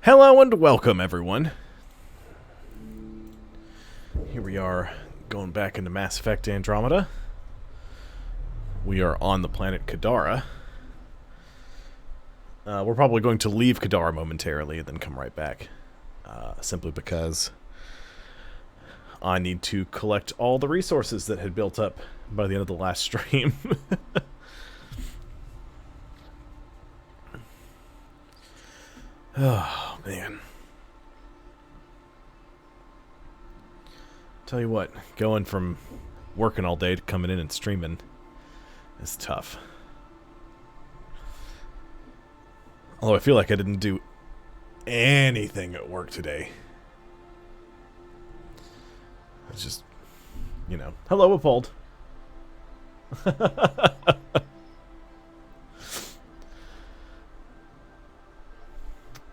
Hello and welcome, everyone. Here we are, going back into Mass Effect Andromeda. We are on the planet Kadara. We're probably going to leave Kadara momentarily and then come right back. Simply because I need to collect all the resources that had built up by the end of the last stream. Oh, man. Tell you what, going from working all day to coming in and streaming is tough. Although I feel like I didn't do anything at work today. It's just, you know. Hello, Uphold.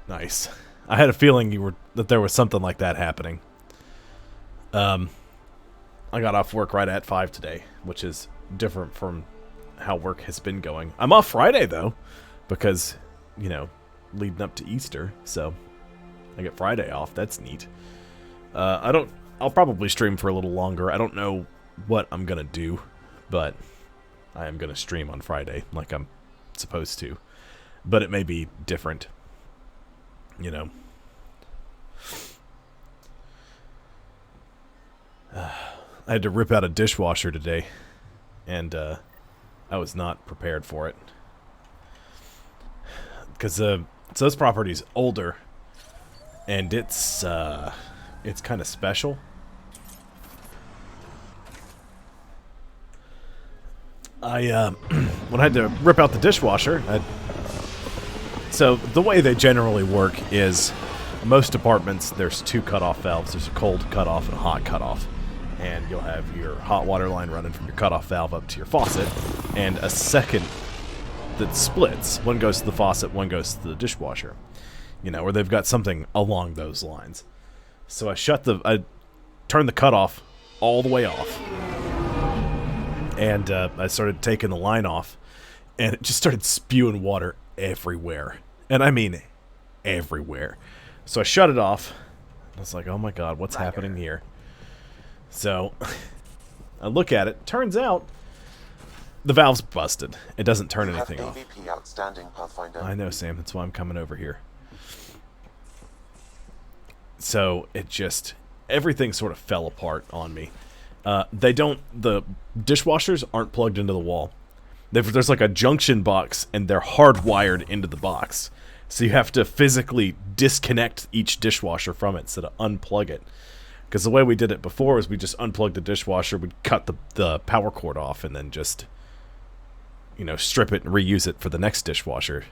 Nice. I had a feeling that there was something like that happening. I got off work right at 5 today, which is different from how work has been going. I'm off Friday, though, because, you know, leading up to Easter, so I get Friday off. That's neat. I'll probably stream for a little longer. I don't know what I'm gonna do, but I am gonna stream on Friday like I'm supposed to. But it may be different, you know. I had to rip out a dishwasher today, and I was not prepared for it. Because so this property's older, and it's kind of special. When I had to rip out the dishwasher, so the way they generally work is most apartments, there's two cutoff valves. There's a cold cutoff and a hot cutoff. And you'll have your hot water line running from your cutoff valve up to your faucet, and a second that splits. One goes to the faucet, one goes to the dishwasher. You know, or they've got something along those lines. So I turned the cutoff all the way off, and I started taking the line off, and it just started spewing water everywhere. And I mean everywhere. So I shut it off. I was like, oh my god, what's happening here? So I look at it. Turns out the valve's busted. It doesn't turn anything off. Outstanding, Pathfinder. I know, Sam. That's why I'm coming over here. So it just, everything sort of fell apart on me. The dishwashers aren't plugged into the wall. There's like a junction box, and they're hardwired into the box. So you have to physically disconnect each dishwasher from it instead of unplug it. Because the way we did it before was we just unplugged the dishwasher, we'd cut the power cord off, and then just, you know, strip it and reuse it for the next dishwasher.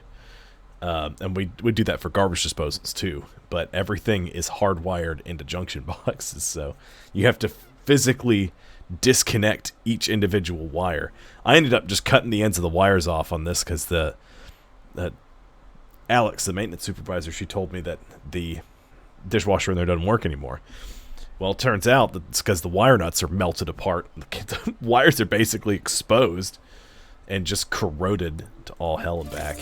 And we do that for garbage disposals too. But everything is hardwired into junction boxes, so you have to physically disconnect each individual wire. I ended up just cutting the ends of the wires off on this because Alex, the maintenance supervisor, she told me that the dishwasher in there doesn't work anymore. Well, it turns out that it's because the wire nuts are melted apart. The wires are basically exposed and just corroded to all hell and back.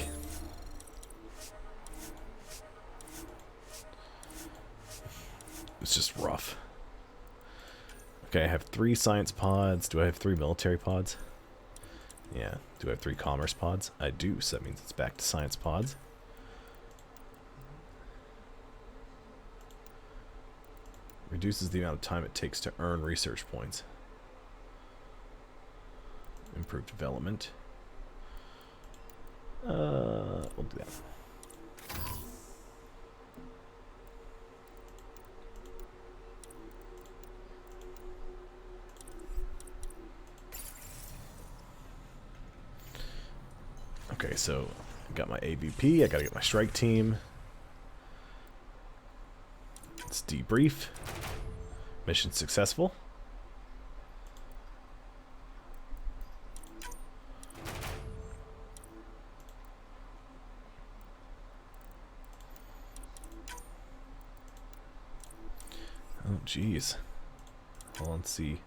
It's just rough. Okay, I have 3 science pods. Do I have 3 military pods? Yeah. Do I have 3 commerce pods? I do, so that means it's back to science pods. Reduces the amount of time it takes to earn research points. Improved development. We'll do that. Okay, so I got my AVP. I gotta get my strike team. Let's debrief. Mission successful. Oh, jeez. Well, let's see.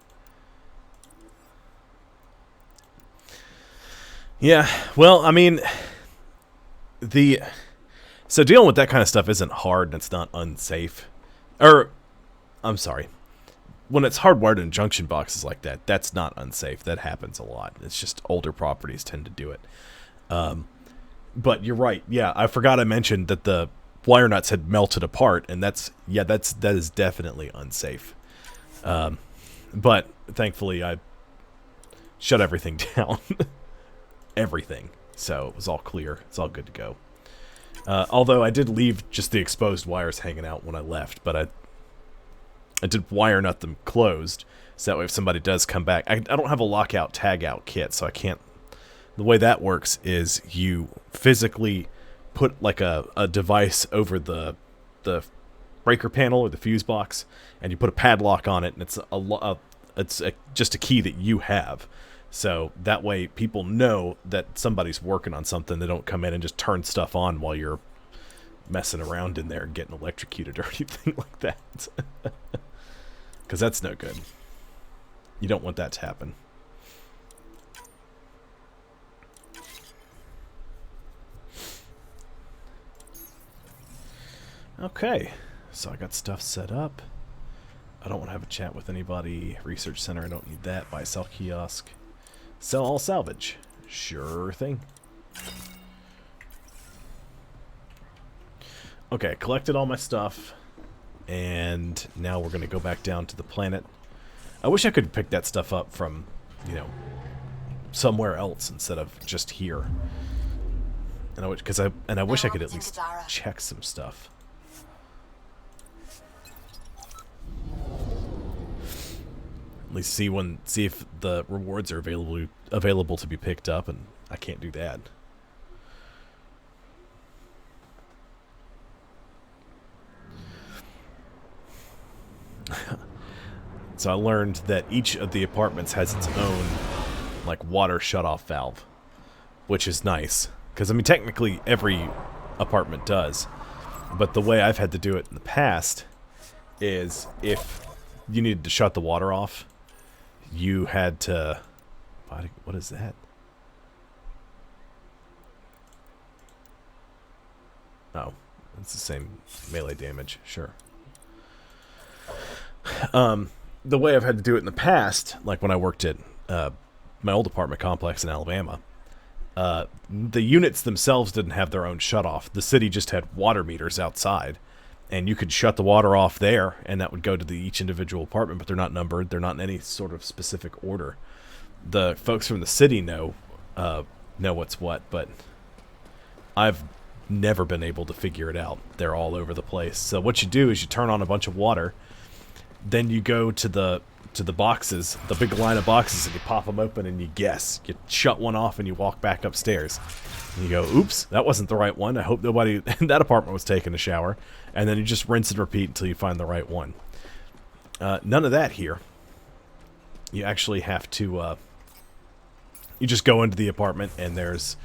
Yeah, well, I mean, So dealing with that kind of stuff isn't hard and it's not unsafe. Or, I'm sorry. When it's hardwired in junction boxes like that, that's not unsafe. That happens a lot. It's just older properties tend to do it. But you're right. Yeah, I forgot I mentioned that the wire nuts had melted apart, and that is definitely unsafe. But thankfully, I shut everything down. Everything. So it was all clear. It's all good to go. Although I did leave just the exposed wires hanging out when I left, but I did wire nut them closed, so that way if somebody does come back... I don't have a lockout tag-out kit, so I can't... The way that works is you physically put like a device over the breaker panel or the fuse box, and you put a padlock on it, and it's just a key that you have. So that way people know that somebody's working on something. They don't come in and just turn stuff on while you're messing around in there and getting electrocuted or anything like that. Because that's no good. You don't want that to happen. Okay, so I got stuff set up. I don't want to have a chat with anybody. Research center, I don't need that. Buy, sell kiosk. Sell all salvage. Sure thing. Okay, collected all my stuff. And now we're going to go back down to the planet. I wish I could pick that stuff up from, you know, somewhere else instead of just here. And I wish I could at least check some stuff. At least see if the rewards are available to be picked up, and I can't do that. So I learned that each of the apartments has its own like water shutoff valve, which is nice because I mean technically every apartment does, but the way I've had to do it in the past is if you needed to shut the water off, you had to... What is that? Oh, it's the same melee damage, sure. The way I've had to do it in the past, like when I worked at my old apartment complex in Alabama, the units themselves didn't have their own shutoff. The city just had water meters outside, and you could shut the water off there, and that would go to each individual apartment, but they're not numbered. They're not in any sort of specific order. The folks from the city know what's what, but I've never been able to figure it out. They're all over the place. So what you do is you turn on a bunch of water, then you go to the boxes, the big line of boxes, and you pop them open and you guess. You shut one off and you walk back upstairs. And you go, oops, that wasn't the right one. I hope nobody in that apartment was taking a shower. And then you just rinse and repeat until you find the right one. None of that here. You actually have to... you just go into the apartment and there's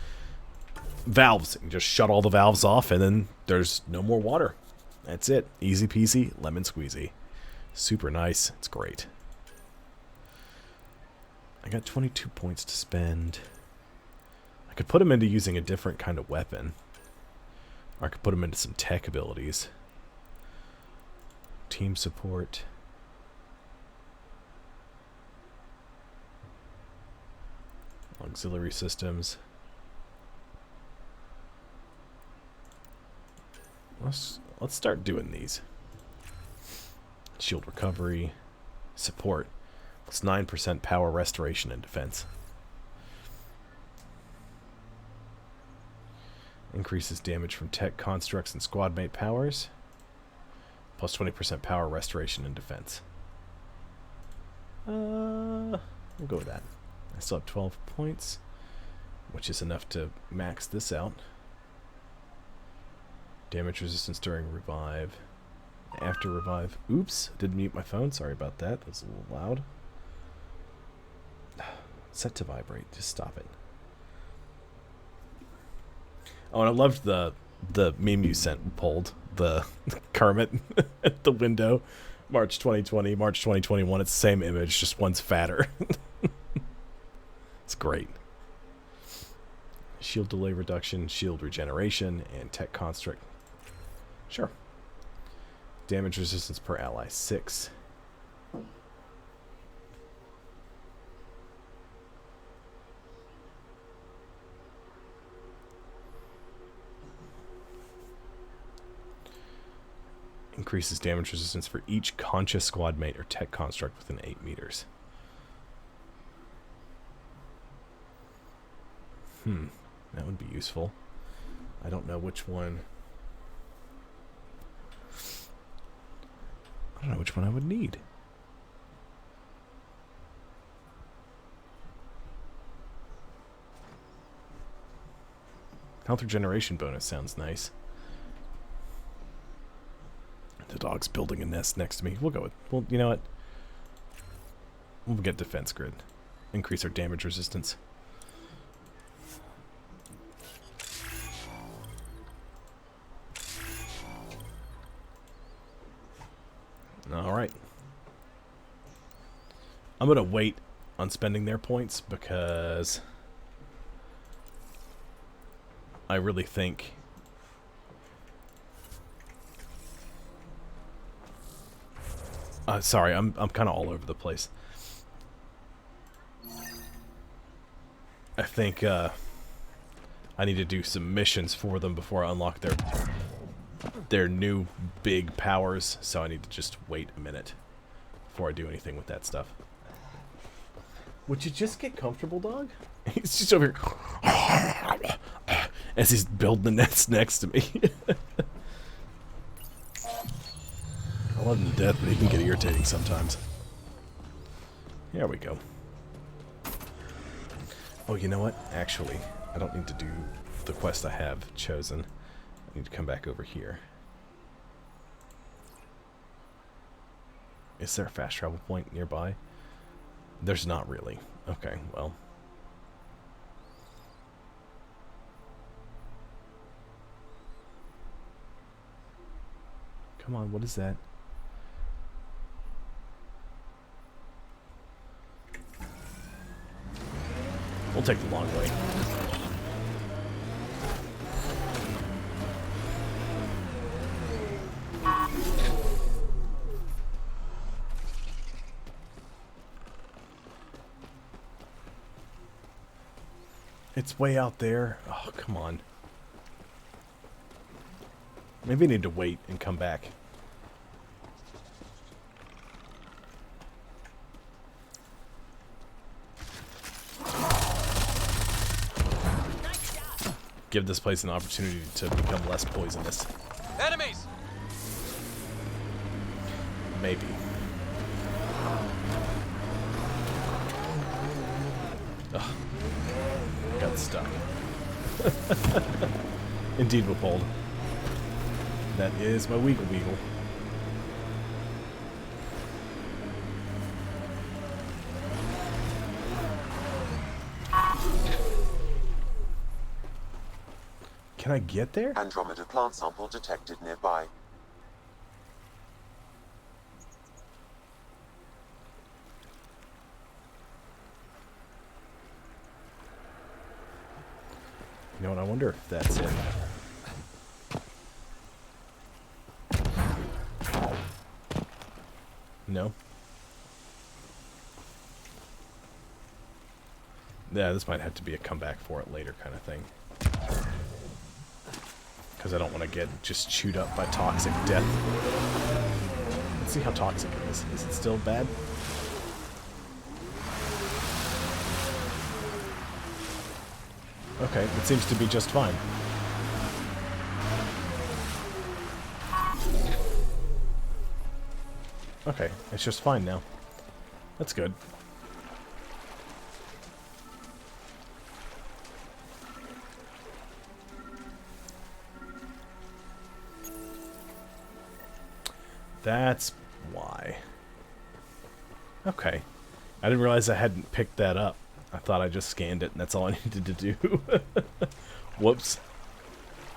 valves. You just shut all the valves off and then there's no more water. That's it. Easy peasy, lemon squeezy. Super nice. It's great. I got 22 points to spend. I could put them into using a different kind of weapon. Or I could put them into some tech abilities. Team support. Auxiliary systems. Let's start doing these. Shield recovery. Support. It's 9% power restoration and defense. Increases damage from tech constructs and squad mate powers. Plus 20% power restoration and defense. We'll go with that. I still have 12 points, which is enough to max this out. Damage resistance during revive. After revive. Oops, didn't mute my phone. Sorry about that. That was a little loud. Set to vibrate. Just stop it. Oh, and I loved the meme you sent, pulled. The Kermit at the window. March 2020, March 2021. It's the same image, just one's fatter. It's great. Shield delay reduction, shield regeneration, and tech construct Sure. Damage resistance per ally, 6. Increases damage resistance for each conscious squad mate or tech construct within 8 meters. That would be useful. I don't know which one. I don't know which one I would need. Health regeneration bonus sounds nice. The dog's building a nest next to me. We'll go with... Well, you know what? We'll get defense grid. Increase our damage resistance. Alright. I'm going to wait on spending their points because I really think sorry, I'm kind of all over the place. I think I need to do some missions for them before I unlock their new big powers, so I need to just wait a minute before I do anything with that stuff. Would you just get comfortable, dog? He's just over here as he's building the nest next to me. I love him to death, but he can get irritating sometimes. There we go. Oh, you know what? Actually, I don't need to do the quest I have chosen. I need to come back over here. Is there a fast travel point nearby? There's not really. Okay, well. Come on, what is that? We'll take the long way. It's way out there. Oh, come on. Maybe I need to wait and come back. Give this place an opportunity to become less poisonous. Enemies! Maybe. Ugh. Got stuck. Indeed, Wippold. That is my Weagle Weagle. Can I get there? Andromeda plant sample detected nearby. You know what? I wonder if that's it. No? Yeah, this might have to be a comeback for it later kind of thing. Because I don't want to get just chewed up by toxic death. Let's see how toxic it is. Is it still bad? Okay, it seems to be just fine. Okay, it's just fine now. That's good. That's why. Okay. I didn't realize I hadn't picked that up. I thought I just scanned it and that's all I needed to do. Whoops.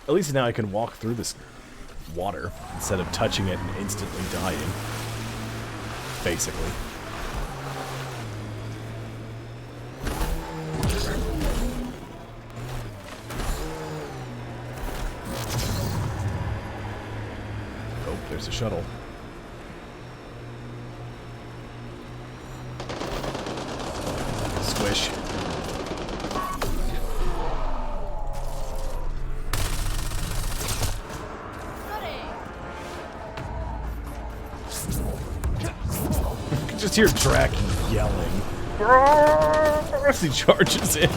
At least now I can walk through this water instead of touching it and instantly dying. Basically. there's a shuttle. Squish. You can just hear Drac yelling as he charges in.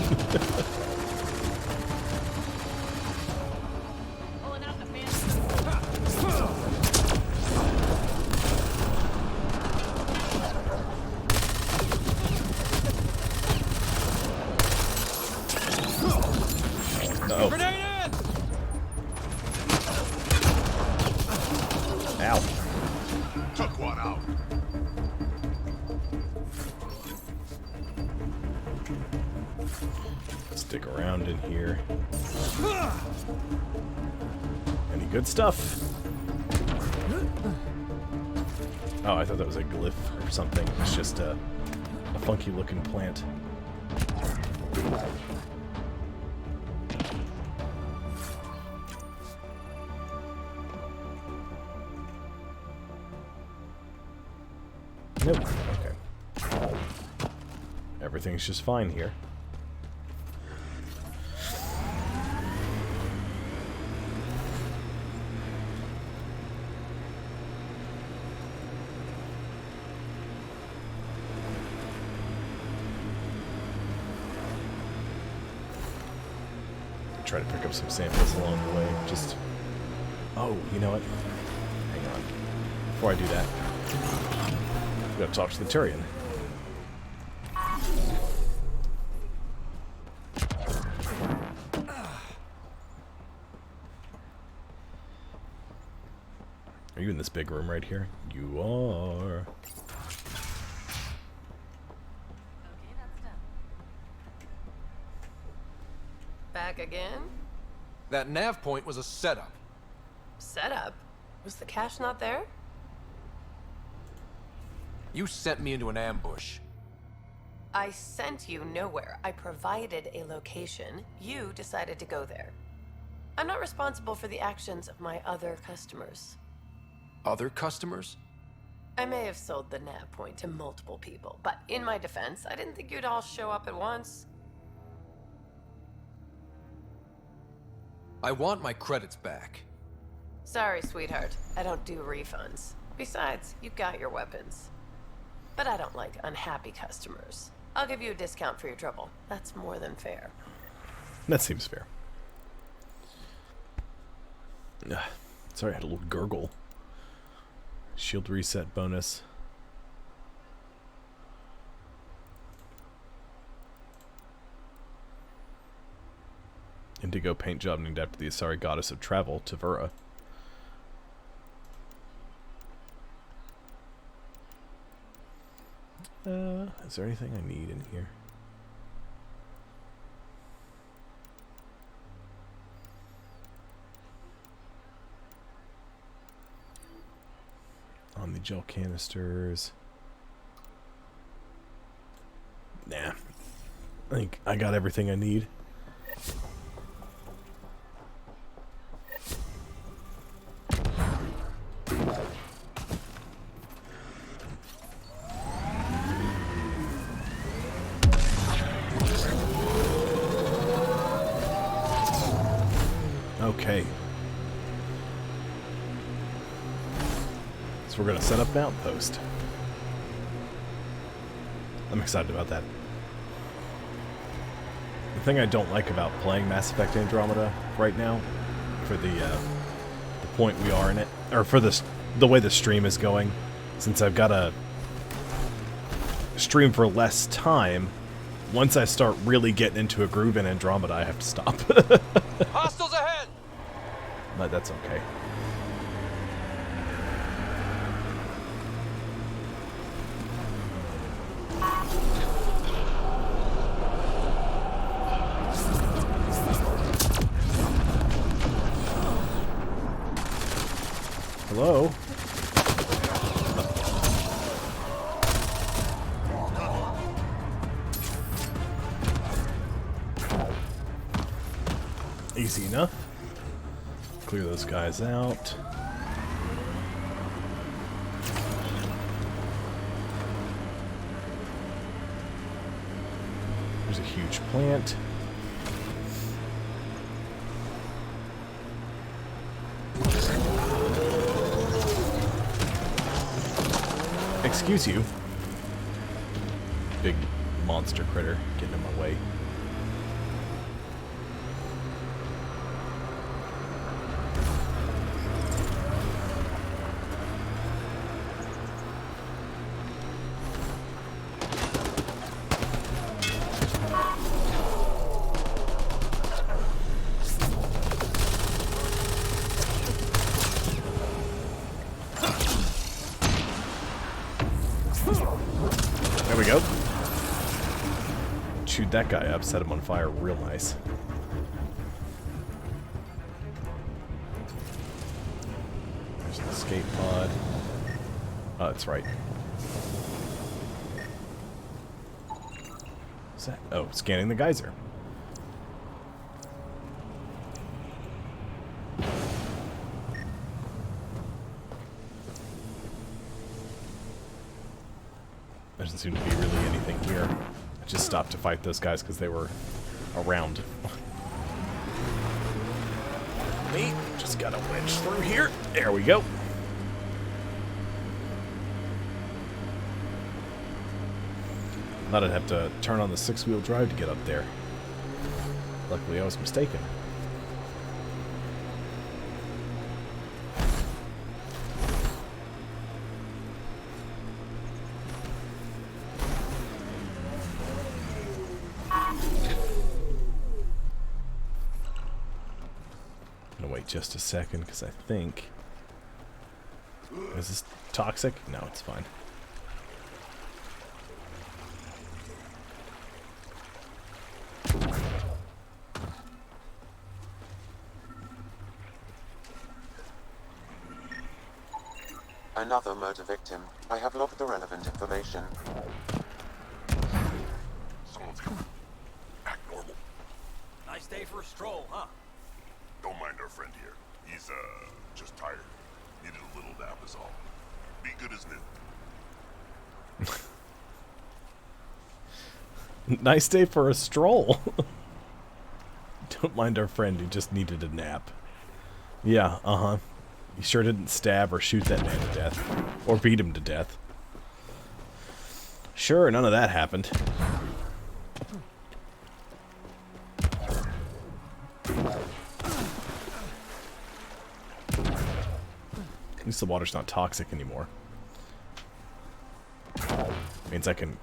Uh-oh. Ow. Took one out. Stick around in here. Any good stuff? Oh, I thought that was a glyph or something. It's just a funky looking plant. Nope. Okay. Everything's just fine here. Try to pick up some samples along the way. Just... Oh, you know what? Hang on. Before I do that, we gotta talk to the Turian. Are you in this big room right here? You are. Okay, that's done. Back again? That nav point was a setup. Setup? Was the cache not there? You sent me into an ambush. I sent you nowhere. I provided a location. You decided to go there. I'm not responsible for the actions of my other customers. Other customers? I may have sold the nav point to multiple people, but in my defense, I didn't think you'd all show up at once. I want my credits back. Sorry, sweetheart. I don't do refunds. Besides, you got your weapons. But I don't like unhappy customers. I'll give you a discount for your trouble. That's more than fair. That seems fair. Sorry, I had a little gurgle. Shield reset bonus. Indigo paint job named after the Asari goddess of travel, Tavura. Is there anything I need in here? On the gel canisters. Nah. I think I got everything I need. Okay. So we're going to set up an outpost. I'm excited about that. The thing I don't like about playing Mass Effect Andromeda right now, for the point we are in it, or for the way the stream is going, since I've got to stream for less time, once I start really getting into a groove in Andromeda, I have to stop. Hostiles ahead! But that's okay. Hello? Easy enough. Clear those guys out. There's a huge plant. Excuse you. Big monster critter getting in my way. There we go. Chewed that guy up, set him on fire real nice. There's an escape pod. Oh, that's right. What's that? Oh, scanning the geyser. There doesn't seem to be really anything here. I just stopped to fight those guys because they were around. Me, just gotta wedge through here. There we go. Thought I'd have to turn on the 6-wheel drive to get up there. Luckily, I was mistaken. Just a second, because I think... Is this toxic? No, it's fine. Another murder victim. I have logged the relevant information. Someone's coming. Act normal. Nice day for a stroll, huh? Don't mind our friend here. He's, just tired. Needed a little nap is all. Be good as new. Nice day for a stroll. Don't mind our friend, he just needed a nap. Yeah, uh-huh. You sure didn't stab or shoot that man to death. Or beat him to death. Sure, none of that happened. At least the water's not toxic anymore. Means I can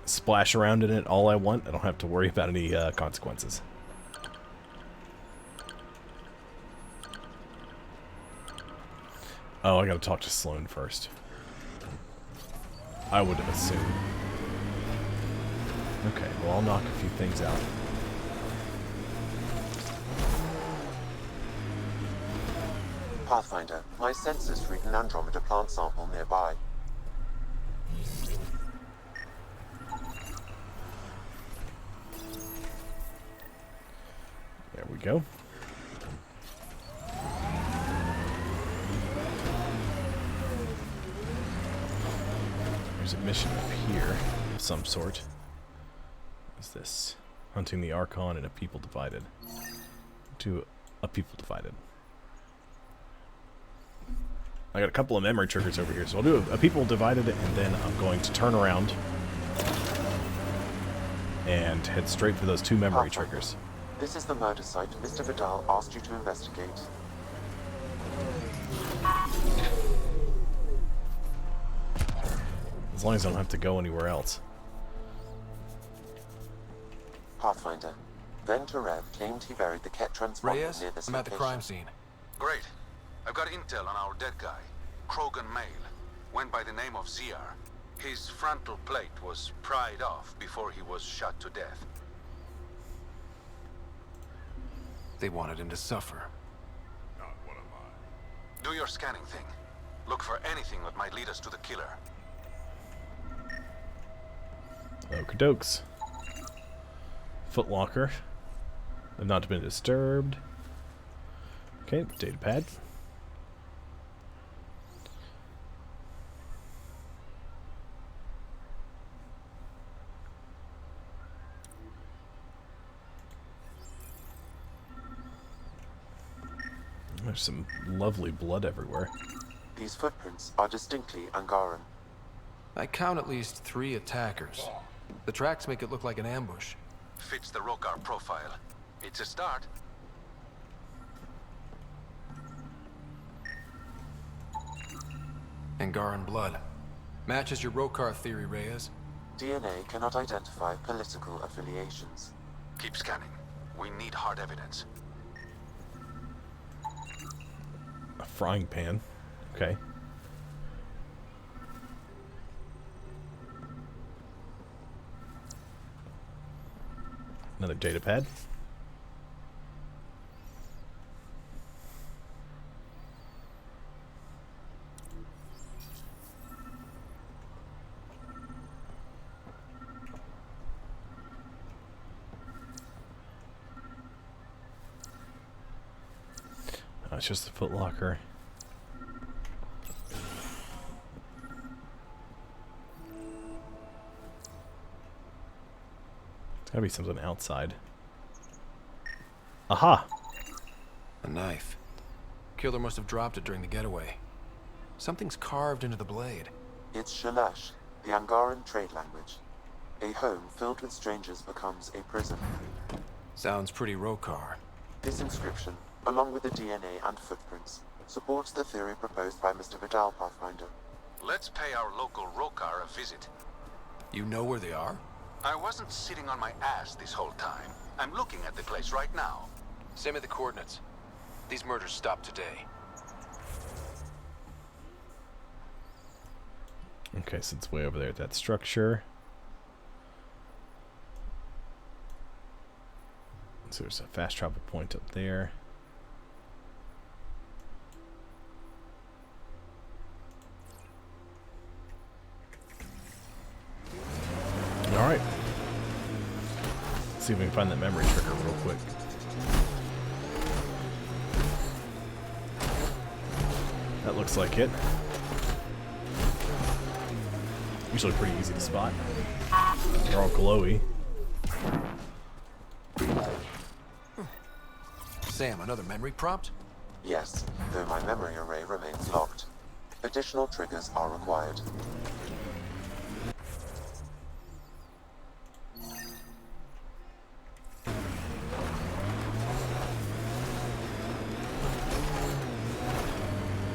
splash around in it all I want. I don't have to worry about any consequences. Oh, I gotta talk to Sloan first. I would have assumed. Okay, well, I'll knock a few things out. Pathfinder, my sensors read an Andromeda plant sample nearby. There we go. There's a mission up here of some sort. What's this? Hunting the Archon and a people divided. To a people divided. I got a couple of memory triggers over here, so I'll do a people divided, and then I'm going to turn around and head straight for those two memory triggers. This is the murder site Mr. Vidal asked you to investigate. As long as I don't have to go anywhere else. Pathfinder, Venturev claimed he buried the Ket transponder Reyes, near this I'm at the location. crime scene. Great. I've got intel on our dead guy. Krogan male. Went by the name of ZR. His frontal plate was pried off before he was shot to death. They wanted him to suffer. Not one of mine. Do your scanning thing. Look for anything that might lead us to the killer. Okey-dokes. Footlocker. Have not been disturbed. Okay, data pad. There's some lovely blood everywhere. These footprints are distinctly Angaran. I count at least 3 attackers. The tracks make it look like an ambush. Fits the Rokar profile. It's a start. Angaran blood. Matches your Rokar theory, Reyes. DNA cannot identify political affiliations. Keep scanning. We need hard evidence. A frying pan. Okay. Another data pad. Oh, it's just a Foot Locker. Gotta be something outside. Aha! A knife. Killer must have dropped it during the getaway. Something's carved into the blade. It's Shalash, the Angaran trade language. A home filled with strangers becomes a prison. Sounds pretty Rokar. This inscription, along with the DNA and footprints, supports the theory proposed by Mr. Vidal, Pathfinder. Let's pay our local Rokar a visit. You know where they are? I wasn't sitting on my ass this whole time. I'm looking at the place right now. Send me the coordinates. These murders stopped today. Okay, so it's way over there at that structure. So there's a fast travel point up there. Alright. Let's see if we can find that memory trigger real quick. That looks like it. Usually pretty easy to spot. They're all glowy. Sam, another memory prompt? Yes, though my memory array remains locked. Additional triggers are required.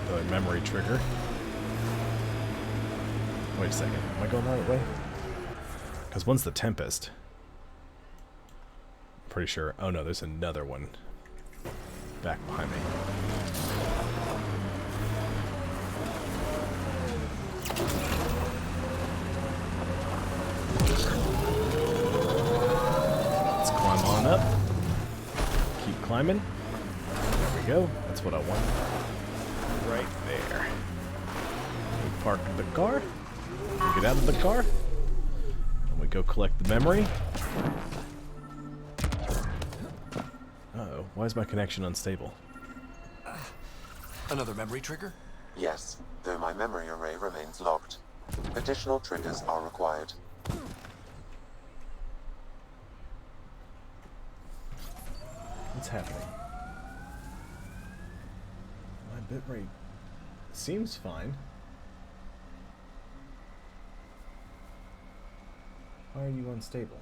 Another memory trigger. Wait a second. Am I going the right way? Because one's the Tempest. I'm pretty sure. Oh no, there's another one back behind me. Let's climb on up. Keep climbing. There we go. That's what I want. Right there. We park the car. We get out of the car. And we go collect the memory. Uh-oh. Why is my connection unstable? Another memory trigger? Yes, though my memory array remains locked. Additional triggers are required. What's happening? My bitrate seems fine. Why are you unstable?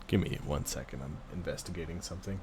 Give me 1 second, I'm investigating something.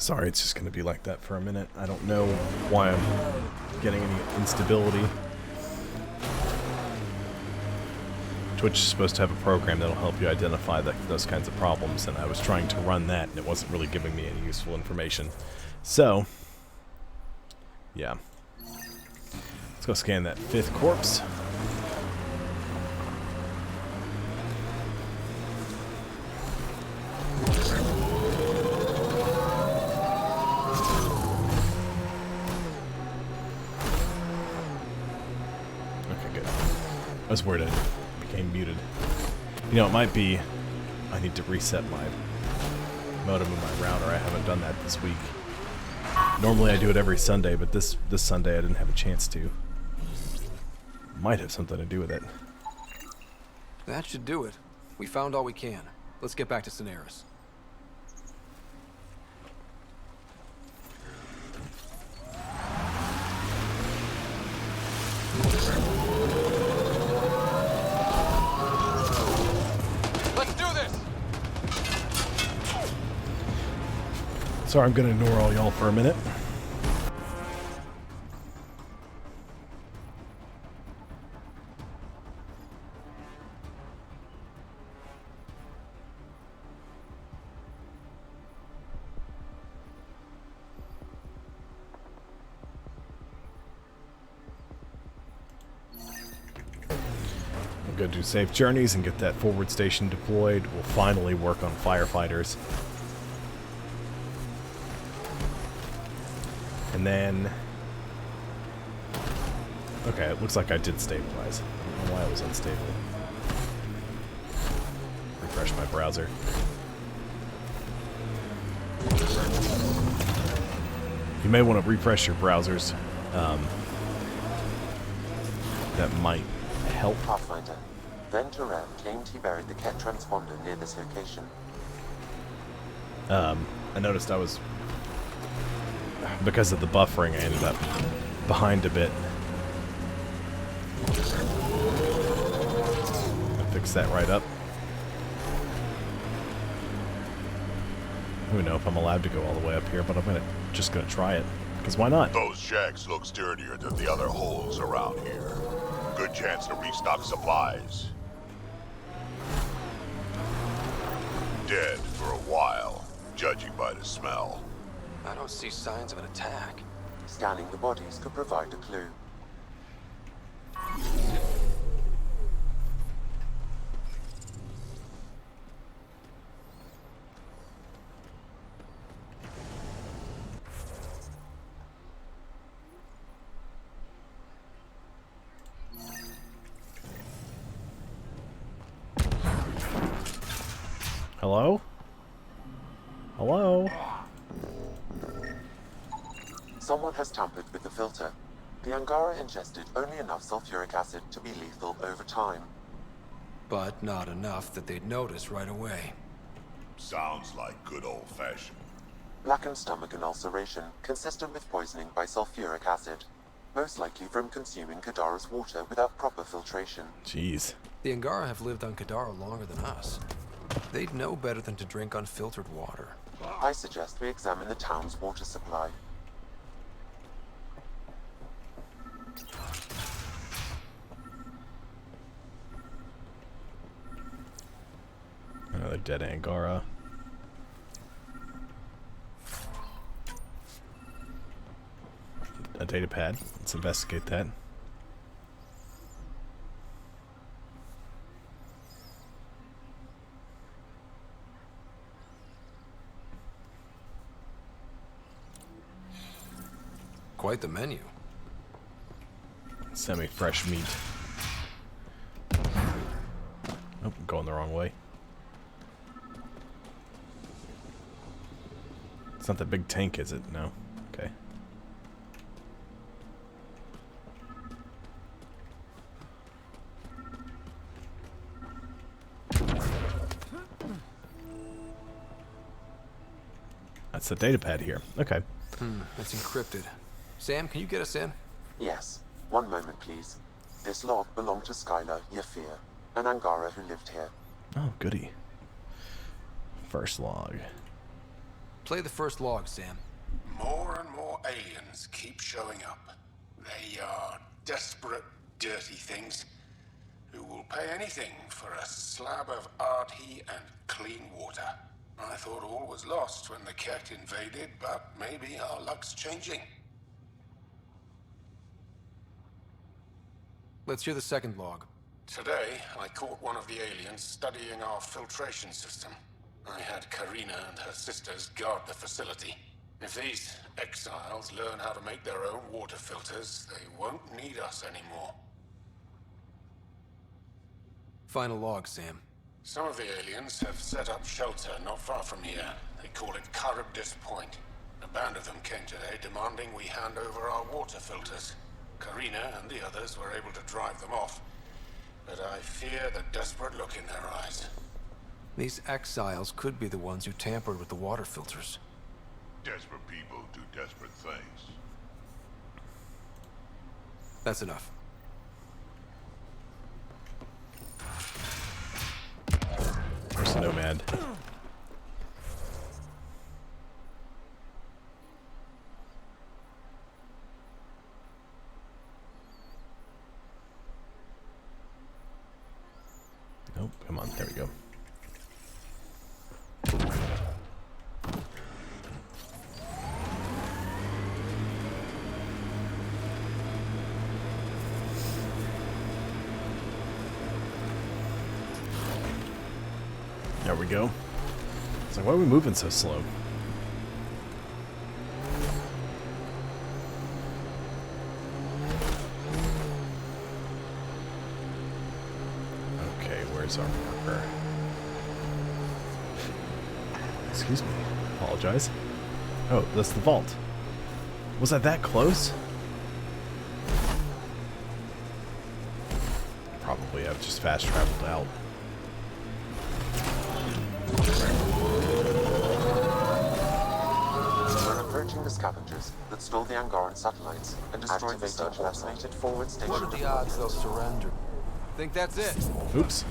Sorry, it's just going to be like that for a minute. I don't know why I'm getting any instability. Twitch is supposed to have a program that'll help you identify those kinds of problems, and I was trying to run that, and it wasn't really giving me any useful information. So, yeah. Let's go scan that 5th corpse. Okay, good. I was worried I became muted. You know, it might be I need to reset my modem and my router. I haven't done that this week. Normally I do it every Sunday, but this Sunday I didn't have a chance to. Might have something to do with it. That should do it. We found all we can. Let's get back to Cineris. Let's do this! Sorry, I'm gonna ignore all y'all for a minute. Go do safe journeys and get that forward station deployed. We'll finally work on firefighters. And then... Okay, it looks like I did stabilize. I don't know why it was unstable. Refresh my browser. You may want to refresh your browsers. That might help. Pathfinder. Then Terrell claimed he buried the Ket transponder near this location. I noticed I was... Because of the buffering, I ended up behind a bit. I fixed that right up. I don't know if I'm allowed to go all the way up here, but I'm just gonna try it. Because why not? Those shacks look sturdier than the other holes around here. Good chance to restock supplies. Dead for a while, judging by the smell. I don't see signs of an attack. Scanning the bodies could provide a clue. Hello? Hello? Someone has tampered with the filter. The Angara ingested only enough sulfuric acid to be lethal over time. But not enough that they'd notice right away. Sounds like good old-fashioned. Blackened stomach and ulceration, consistent with poisoning by sulfuric acid. Most likely from consuming Kadara's water without proper filtration. Jeez. The Angara have lived on Kadara longer than us. They'd know better than to drink unfiltered water. I suggest we examine the town's water supply. Another dead Angara. A data pad. Let's investigate that. Quite the menu. Semi-fresh meat. Oh, I'm going the wrong way. It's not the big tank, is it? No. Okay. That's the data pad here. Okay. That's encrypted. Sam, can you get us in? Yes. One moment, please. This log belonged to Skylar Yafir, an Angara who lived here. Oh, goody. First log. Play the first log, Sam. More and more aliens keep showing up. They are desperate, dirty things who will pay anything for a slab of Ardhi and clean water. I thought all was lost when the Ket invaded, but maybe our luck's changing. Let's hear the second log. Today, I caught one of the aliens studying our filtration system. I had Karina and her sisters guard the facility. If these exiles learn how to make their own water filters, they won't need us anymore. Final log, Sam. Some of the aliens have set up shelter not far from here. They call it Charybdis Point. A band of them came today demanding we hand over our water filters. Karina and the others were able to drive them off, but I fear the desperate look in their eyes. These exiles could be the ones who tampered with the water filters. Desperate people do desperate things. That's enough. Where's the nomad? Nope, come on, there we go. There we go. It's like, why are we moving so slow? Okay, where's our marker? Excuse me. Apologize. Oh, that's the vault. Was I that close? Probably. I've just fast traveled out. We're approaching the scavengers that stole the Angaran satellites and destroyed the search-fascinated forward station. What are the odds they'll surrender? Think that's it? Oops.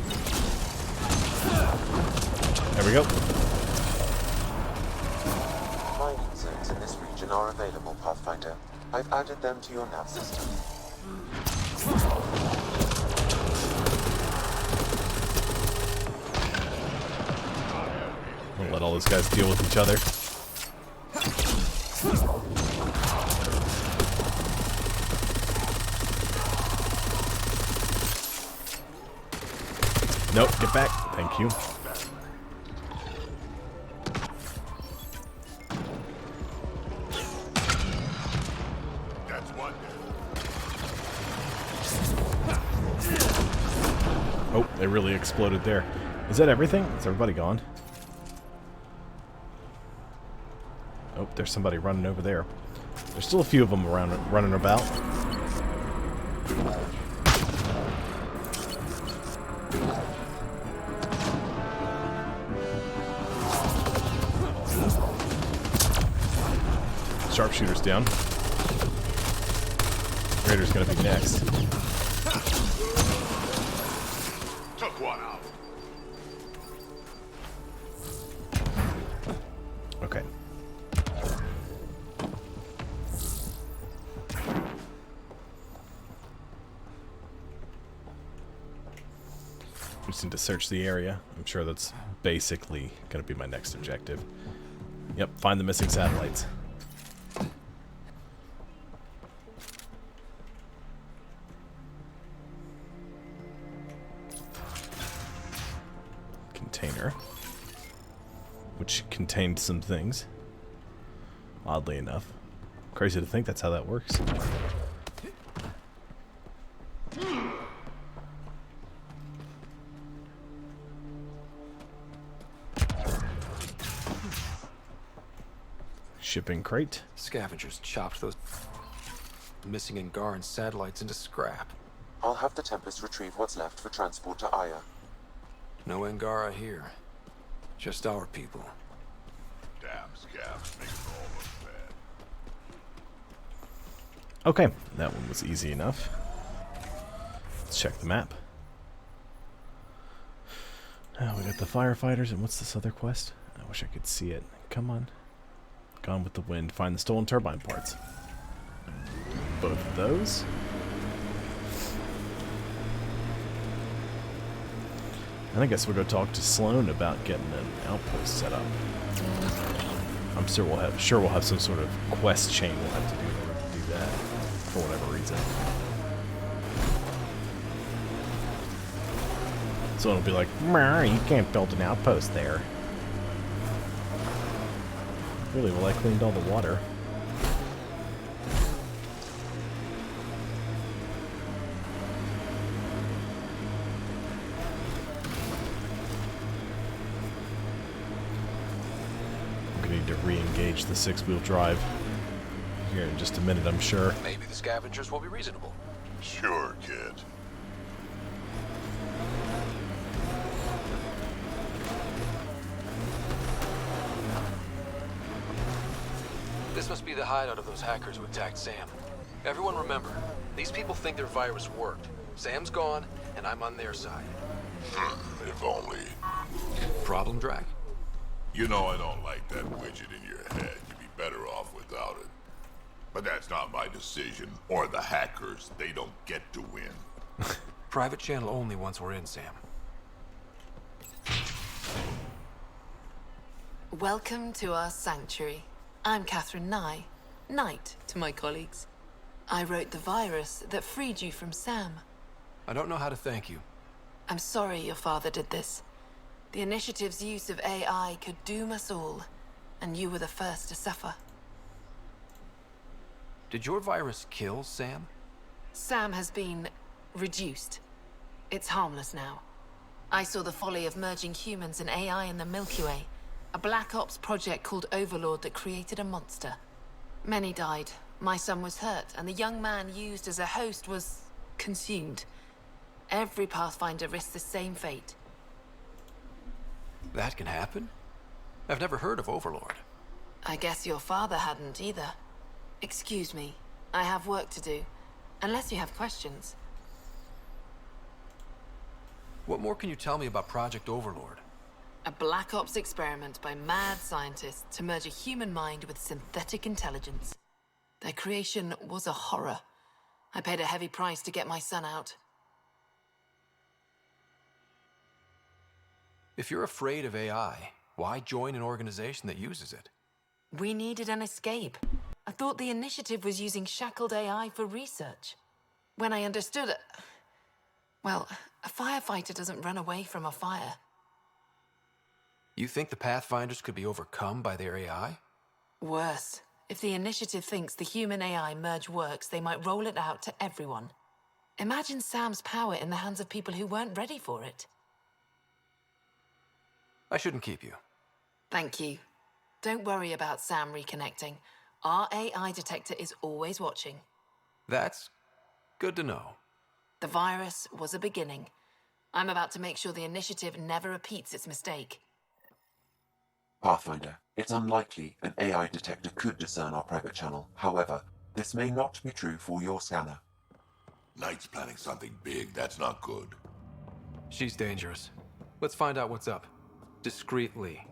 There we go. Mining zones in this region are available, Pathfinder. I've added them to your nav system. We'll let all those guys deal with each other. Nope, get back. Thank you. That's one. Oh, they really exploded there. Is that everything? Is everybody gone? Oh, there's somebody running over there. There's still a few of them around, running about. Sharpshooter's down. Raider's gonna be next. Took one out. Okay. We just need to search the area. I'm sure that's basically gonna be my next objective. Yep, find the missing satellites. Container, which contained some things, oddly enough. Crazy to think that's how that works. Shipping crate. Scavengers chopped those missing Angaran satellites into scrap. I'll have the Tempest retrieve what's left for transport to Aya. No Angara here. Just our people. Damn scabs make it all look bad. Okay, that one was easy enough. Let's check the map. We got the firefighters, and what's this other quest? I wish I could see it. Come on. Gone with the Wind. Find the stolen turbine parts. Both of those. And I guess we'll go talk to Sloan about getting an outpost set up. I'm sure we'll have some sort of quest chain we'll have to do in order to do that, for whatever reason. So it'll be like, you can't build an outpost there. Really? Well, I cleaned all the water. I'm gonna need to re-engage the 6-wheel drive here in just a minute, I'm sure. Maybe the scavengers will be reasonable. Sure, kid. This must be the hideout of those hackers who attacked Sam. Everyone remember, these people think their virus worked. Sam's gone, and I'm on their side. If only. Problem, Drac? You know I don't like that widget in your head. You'd be better off without it. But that's not my decision, or the hackers. They don't get to win. Private channel only once we're in, Sam. Welcome to our sanctuary. I'm Catherine Nye, Knight to my colleagues. I wrote the virus that freed you from Sam. I don't know how to thank you. I'm sorry your father did this. The initiative's use of AI could doom us all, and you were the first to suffer. Did your virus kill Sam? Sam has been reduced. It's harmless now. I saw the folly of merging humans and AI in the Milky Way, a Black Ops project called Overlord that created a monster. Many died. My son was hurt, and the young man used as a host was consumed. Every Pathfinder risks the same fate. That can happen? I've never heard of Overlord. I guess your father hadn't either. Excuse me, I have work to do. Unless you have questions. What more can you tell me about Project Overlord? A Black Ops experiment by mad scientists to merge a human mind with synthetic intelligence. Their creation was a horror. I paid a heavy price to get my son out. If you're afraid of AI, why join an organization that uses it? We needed an escape. I thought the initiative was using shackled AI for research. When I understood it... Well, a firefighter doesn't run away from a fire. You think the Pathfinders could be overcome by their AI? Worse. If the initiative thinks the human-AI merge works, they might roll it out to everyone. Imagine Sam's power in the hands of people who weren't ready for it. I shouldn't keep you. Thank you. Don't worry about Sam reconnecting. Our AI detector is always watching. That's good to know. The virus was a beginning. I'm about to make sure the initiative never repeats its mistake. Pathfinder, it's unlikely an AI detector could discern our private channel. However, this may not be true for your scanner. Knight's planning something big. That's not good. She's dangerous. Let's find out what's up. Discreetly.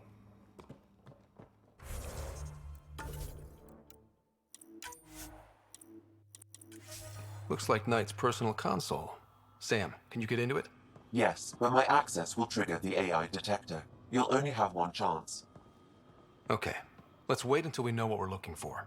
Looks like Knight's personal console. Sam, can you get into it? Yes, but my access will trigger the AI detector. You'll only have one chance. Okay. Let's wait until we know what we're looking for.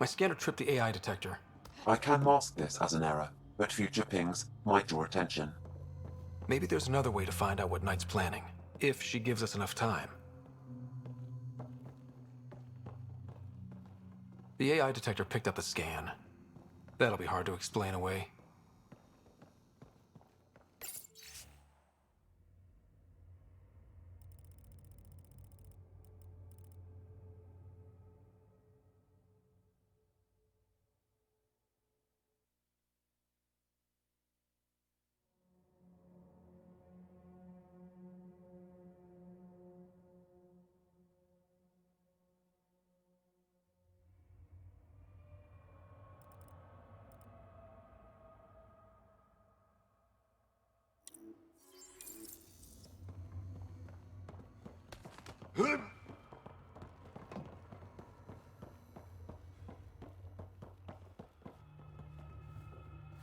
My scanner tripped the AI detector. I can mask this as an error, but future pings might draw attention. Maybe there's another way to find out what Knight's planning, if she gives us enough time. The AI detector picked up the scan. That'll be hard to explain away.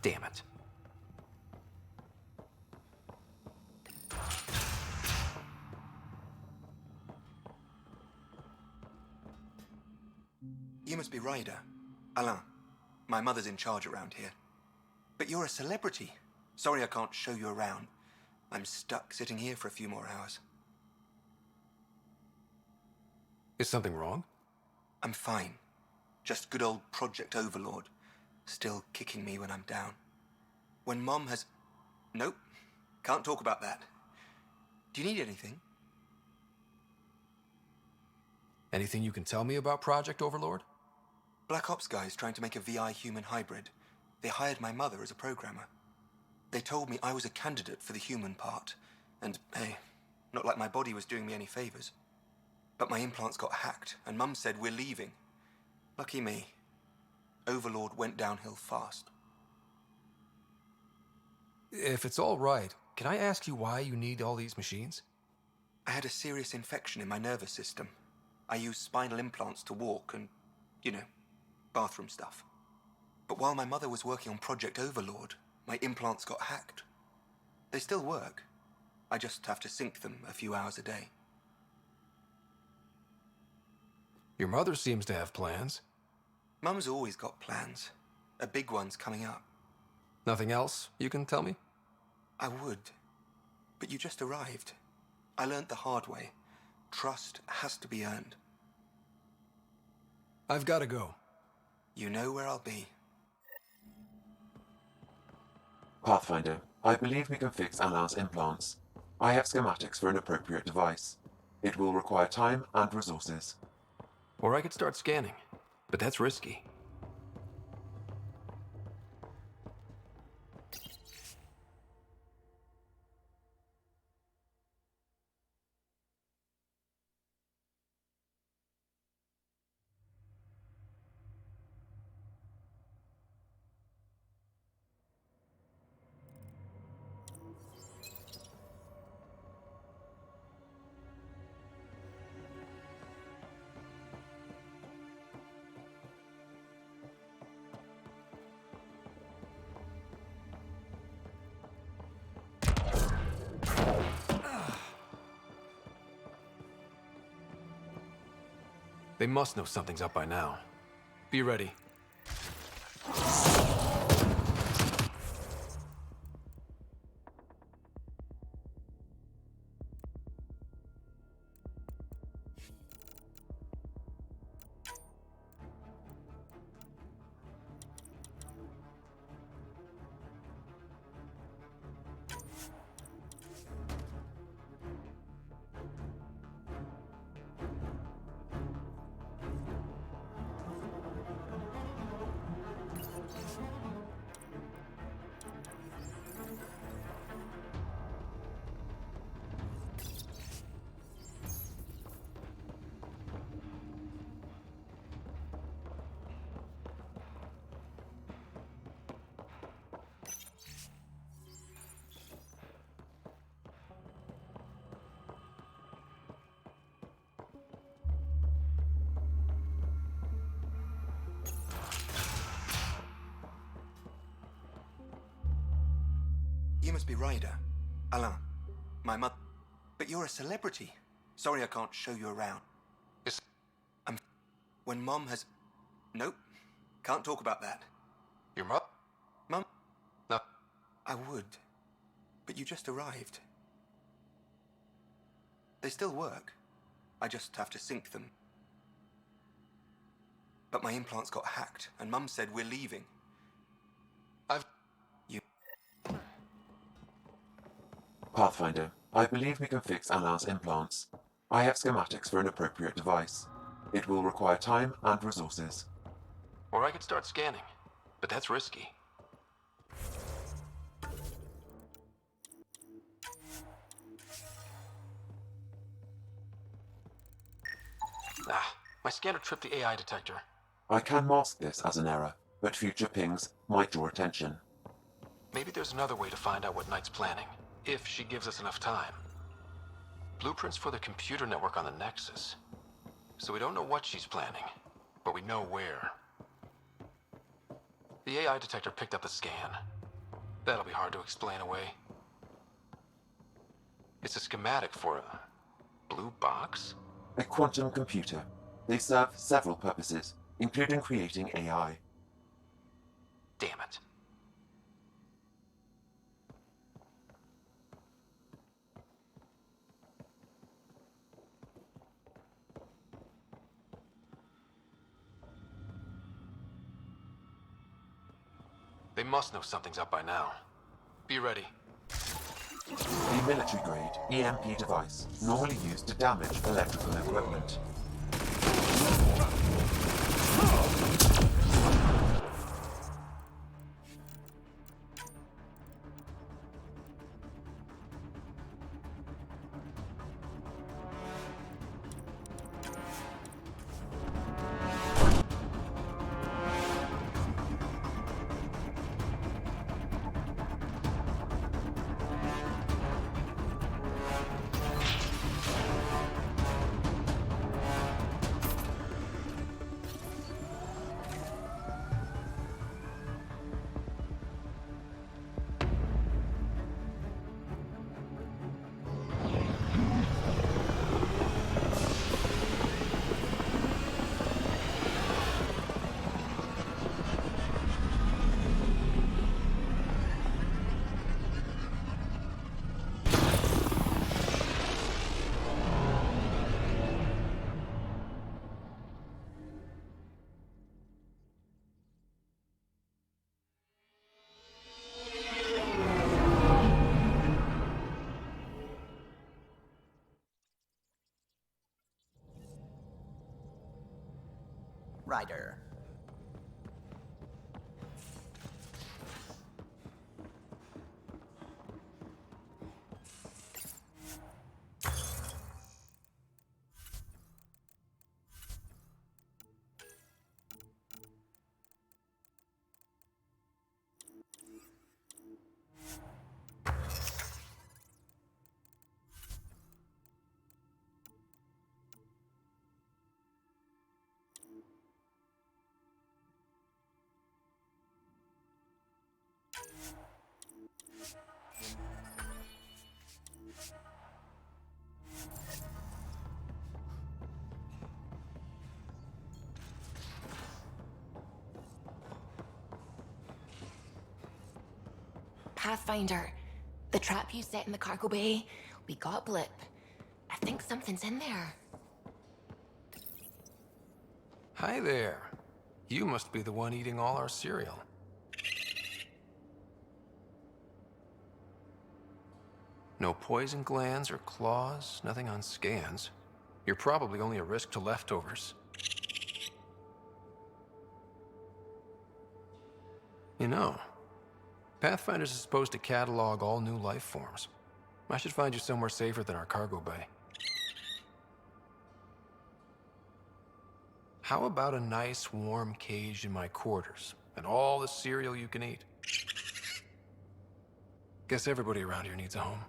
Damn it. You must be Ryder. Alain. My mother's in charge around here. But you're a celebrity. Sorry I can't show you around. I'm stuck sitting here for a few more hours. Is something wrong? I'm fine. Just good old Project Overlord. Still kicking me when I'm down. When Mom has... Nope. Can't talk about that. Do you need anything? Anything you can tell me about Project Overlord? Black Ops guys trying to make a VI human hybrid. They hired my mother as a programmer. They told me I was a candidate for the human part. And, hey, not like my body was doing me any favors. But my implants got hacked, and Mum said we're leaving. Lucky me. Overlord went downhill fast. If it's all right, can I ask you why you need all these machines? I had a serious infection in my nervous system. I used spinal implants to walk and, you know, bathroom stuff. But while my mother was working on Project Overlord, my implants got hacked. They still work. I just have to sync them a few hours a day. Your mother seems to have plans. Mum's always got plans. A big one's coming up. Nothing else you can tell me? I would. But you just arrived. I learned the hard way. Trust has to be earned. I've got to go. You know where I'll be. Pathfinder, I believe we can fix Alain's implants. I have schematics for an appropriate device. It will require time and resources. Or I could start scanning, but that's risky. They must know something's up by now. Be ready. You must be Ryder. Alain. My mother. But you're a celebrity. Sorry I can't show you around. I'm... When Mom has... Nope. Can't talk about that. Your mother? Mum? No. I would. But you just arrived. They still work. I just have to sync them. But my implants got hacked, and Mum said we're leaving. You... Pathfinder, I believe we can fix Alain's implants. I have schematics for an appropriate device. It will require time and resources. Or I could start scanning, but that's risky. My scanner tripped the AI detector. I can mask this as an error, but future pings might draw attention. Maybe there's another way to find out what Knight's planning, if she gives us enough time. Blueprints for the computer network on the Nexus. So we don't know what she's planning, but we know where. The AI detector picked up the scan. That'll be hard to explain away. It's a schematic for a blue box? A quantum computer. They serve several purposes, including creating AI. Damn it. They must know something's up by now. Be ready. A military-grade EMP device, normally used to damage electrical equipment. Ryder. Pathfinder, the trap you set in the cargo bay, we got a blip. I think something's in there. Hi there. You must be the one eating all our cereal. No poison glands or claws, nothing on scans. You're probably only a risk to leftovers. You know, Pathfinders is supposed to catalog all new life forms. I should find you somewhere safer than our cargo bay. How about a nice warm cage in my quarters and all the cereal you can eat? Guess everybody around here needs a home.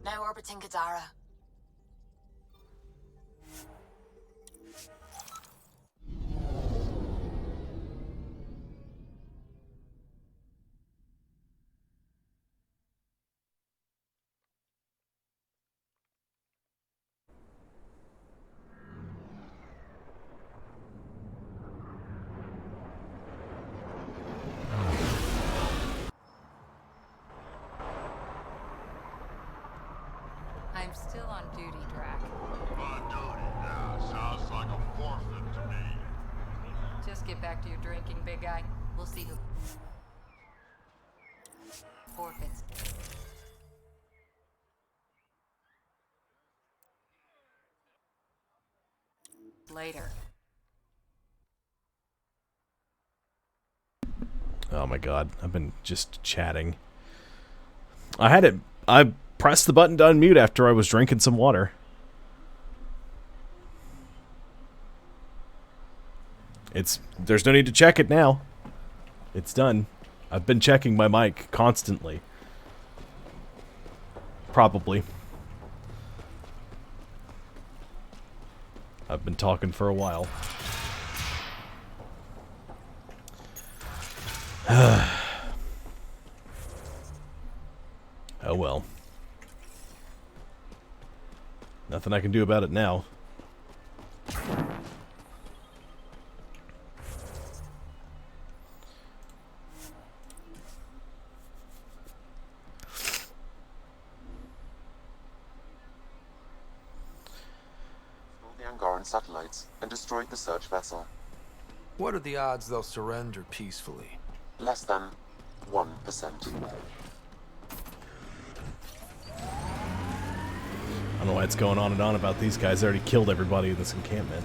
Now orbiting Kadara. I'm still on duty, Drac. On duty, yeah. Sounds like a forfeit to me. Just get back to your drinking, big guy. We'll see who forfeits. Later. Oh my god, I've been just chatting. I pressed the button to unmute after I was drinking some water. There's no need to check it now. It's done. I've been checking my mic constantly. Probably. I've been talking for a while. Oh well. Nothing I can do about it now. The Angaran satellites and destroyed the search vessel. What are the odds they'll surrender peacefully? Less than 1%. I don't know why it's going on and on about these guys. They already killed everybody in this encampment.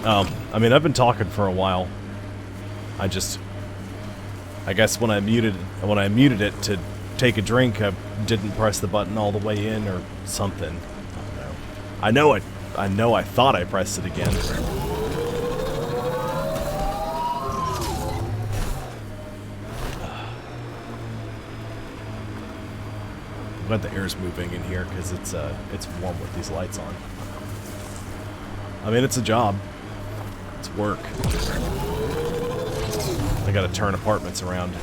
I mean, I've been talking for a while. I guess when I muted it to take a drink, I didn't press the button all the way in or something. I don't know. I know I thought I pressed it again. I'm glad the air's moving in here because it's warm with these lights on. I mean, it's a job. It's work. I gotta turn apartments around.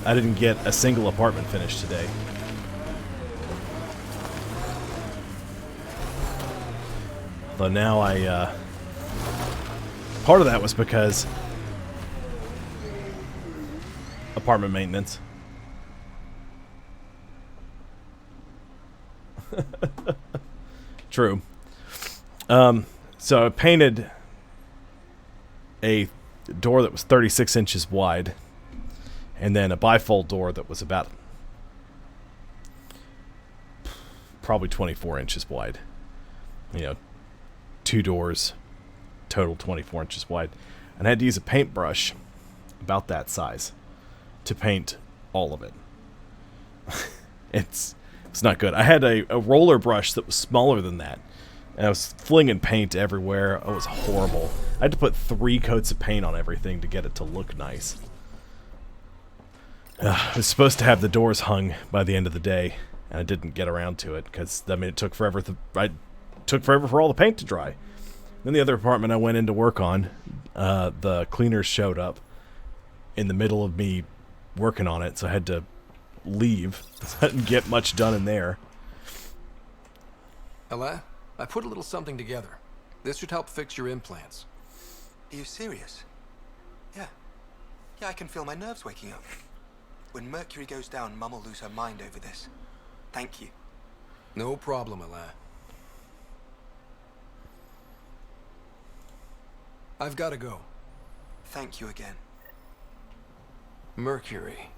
I didn't get a single apartment finished today. Though now part of that was because apartment maintenance. True. So I painted a door that was 36 inches wide, and then a bifold door that was about probably 24 inches wide. You know, 2 doors, total 24 inches wide. And I had to use a paintbrush about that size to paint all of it. It's not good. I had a roller brush that was smaller than that, and I was flinging paint everywhere. Oh, it was horrible. I had to put 3 coats of paint on everything to get it to look nice. I was supposed to have the doors hung by the end of the day, and I didn't get around to it because, I mean, it took forever. Took forever for all the paint to dry. Then the other apartment I went in to work on, the cleaners showed up in the middle of me working on it, so I had to leave. I didn't get much done in there. Ella, I put a little something together. This should help fix your implants. Are you serious? Yeah. Yeah, I can feel my nerves waking up. When Mercury goes down, Mum will lose her mind over this. Thank you. No problem, Ella. I've got to go. Thank you again. Mercury.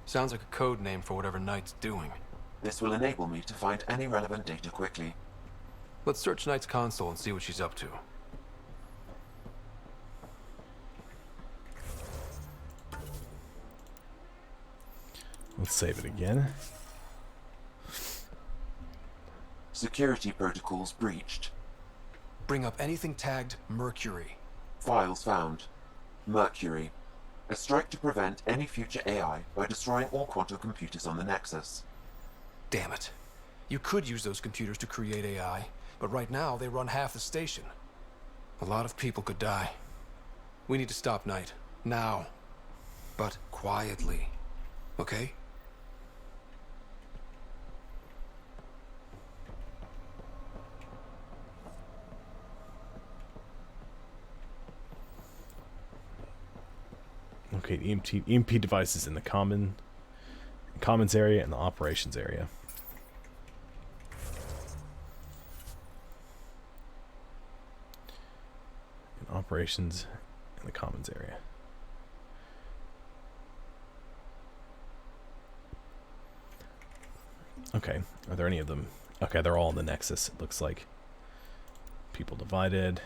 Sounds like a code name for whatever Knight's doing. This will enable me to find any relevant data quickly. Let's search Knight's console and see what she's up to. Let's save it again. Security protocols breached. Bring up anything tagged Mercury. Files found. Mercury. A strike to prevent any future AI by destroying all quantum computers on the Nexus. Damn it. You could use those computers to create AI, but right now they run half the station. A lot of people could die. We need to stop Knight. Now. But quietly. Okay? Okay, EMP devices in the commons area and the operations area. In operations in the commons area. Okay, are there any of them? Okay, they're all in the Nexus, it looks like. People divided.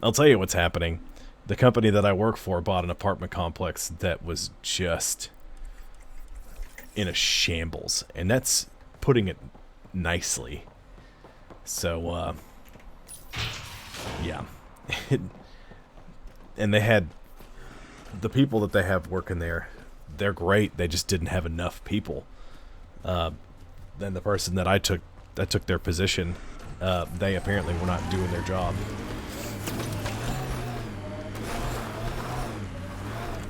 I'll tell you what's happening. The company that I work for bought an apartment complex that was just in a shambles, and that's putting it nicely. So, yeah. And they had the people that they have working there, they're great. They just didn't have enough people. Then the person that took their position, they apparently were not doing their job.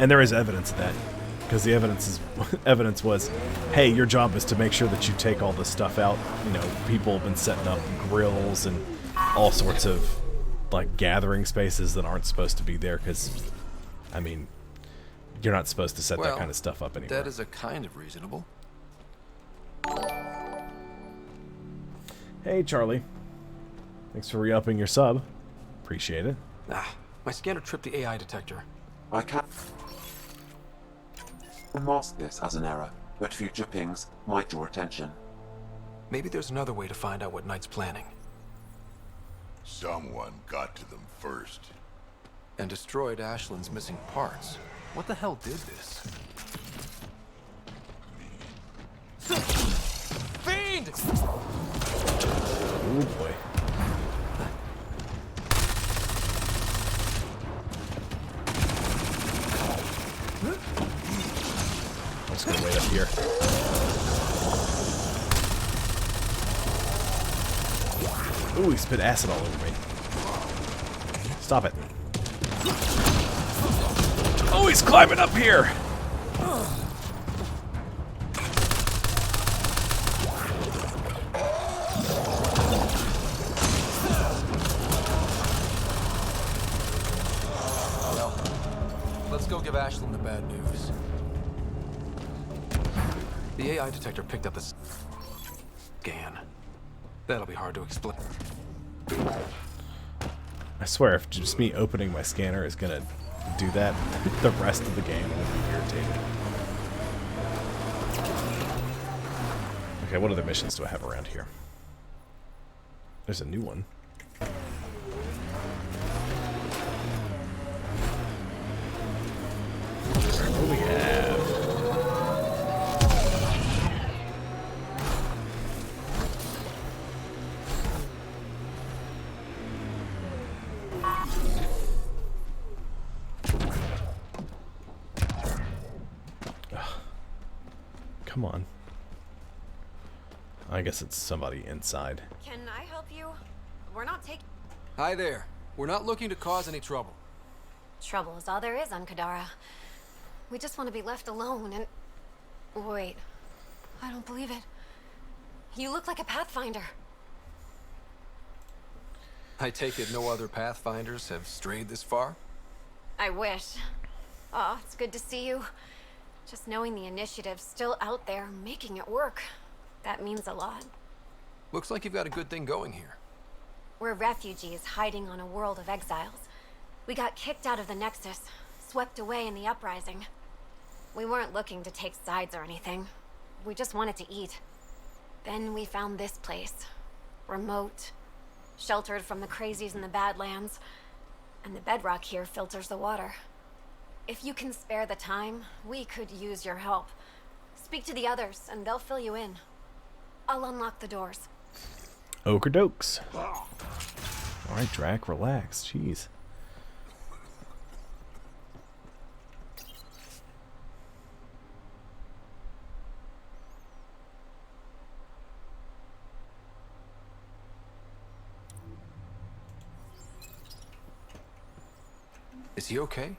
And there is evidence of that, because the evidence was, hey, your job is to make sure that you take all this stuff out. You know, people have been setting up grills and all sorts of like gathering spaces that aren't supposed to be there, because, I mean, you're not supposed to set that kind of stuff up anymore. That is a kind of reasonable. Hey, Charlie. Thanks for re-upping your sub. Appreciate it. My scanner tripped the AI detector. I can't mask this as an error, but future pings might draw attention. Maybe there's another way to find out what Knight's planning. Someone got to them first. And destroyed Ashland's missing parts. What the hell did this? Fiend! Oh boy. I'm just gonna wait up here. Ooh, he spit acid all over me. Stop it. Oh, he's climbing up here! Well, let's go give Ashland the bad news. The AI detector picked up a scan. That'll be hard to explain. I swear, if just me opening my scanner is gonna do that, the rest of the game will be irritated. Okay, what other missions do I have around here? There's a new one. What do we have? Come on. I guess it's somebody inside. Can I help you? We're not taking... Hi there. We're not looking to cause any trouble. Trouble is all there is on Kadara. We just want to be left alone and... Wait. I don't believe it. You look like a Pathfinder. I take it no other Pathfinders have strayed this far? I wish. Oh, it's good to see you. Just knowing the initiative's still out there, making it work. That means a lot. Looks like you've got a good thing going here. We're refugees hiding on a world of exiles. We got kicked out of the Nexus, swept away in the uprising. We weren't looking to take sides or anything. We just wanted to eat. Then we found this place. Remote. Sheltered from the crazies in the Badlands. And the bedrock here filters the water. If you can spare the time, we could use your help. Speak to the others, and they'll fill you in. I'll unlock the doors. Okra dokes. Alright, Drac, relax. Jeez. Is he okay?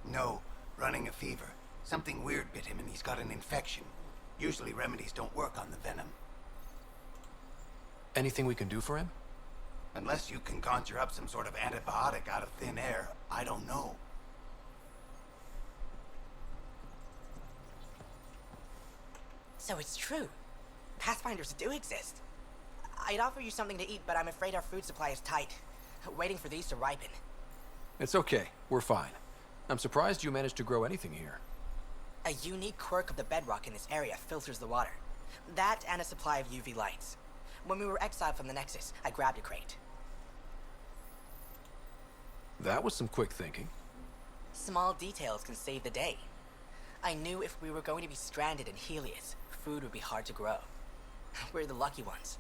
No, running a fever. Something weird bit him and he's got an infection. Usually remedies don't work on the venom. Anything we can do for him? Unless you can conjure up some sort of antibiotic out of thin air, I don't know. So it's true. Pathfinders do exist. I'd offer you something to eat, but I'm afraid our food supply is tight. Waiting for these to ripen. It's okay. We're fine. I'm surprised you managed to grow anything here. A unique quirk of the bedrock in this area filters the water. That and a supply of UV lights. When we were exiled from the Nexus, I grabbed a crate. That was some quick thinking. Small details can save the day. I knew if we were going to be stranded in Helios, food would be hard to grow. We're the lucky ones.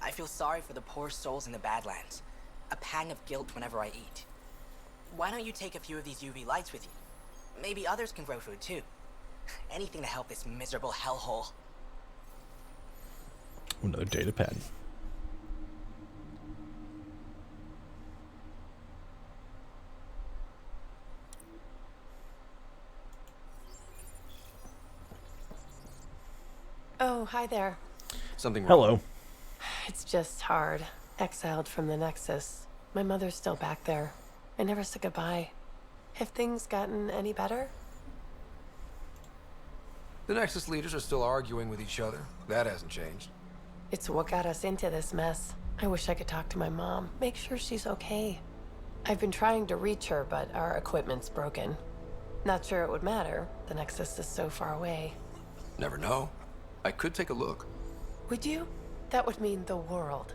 I feel sorry for the poor souls in the Badlands. A pang of guilt whenever I eat. Why don't you take a few of these UV lights with you? Maybe others can grow food too. Anything to help this miserable hellhole. Another data pad. Oh, hi there. Something wrong? Hello. It's just hard. Exiled from the Nexus. My mother's still back there. I never said goodbye. Have things gotten any better? The Nexus leaders are still arguing with each other. That hasn't changed. It's what got us into this mess. I wish I could talk to my mom, make sure she's okay. I've been trying to reach her, but our equipment's broken. Not sure it would matter. The Nexus is so far away. Never know. I could take a look. Would you? That would mean the world.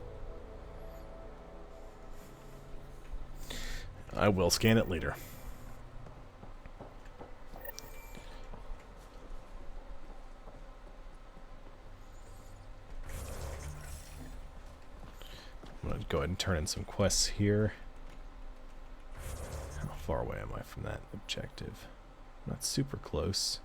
I will scan it later. I'm going to go ahead and turn in some quests here. How far away am I from that objective? Not super close.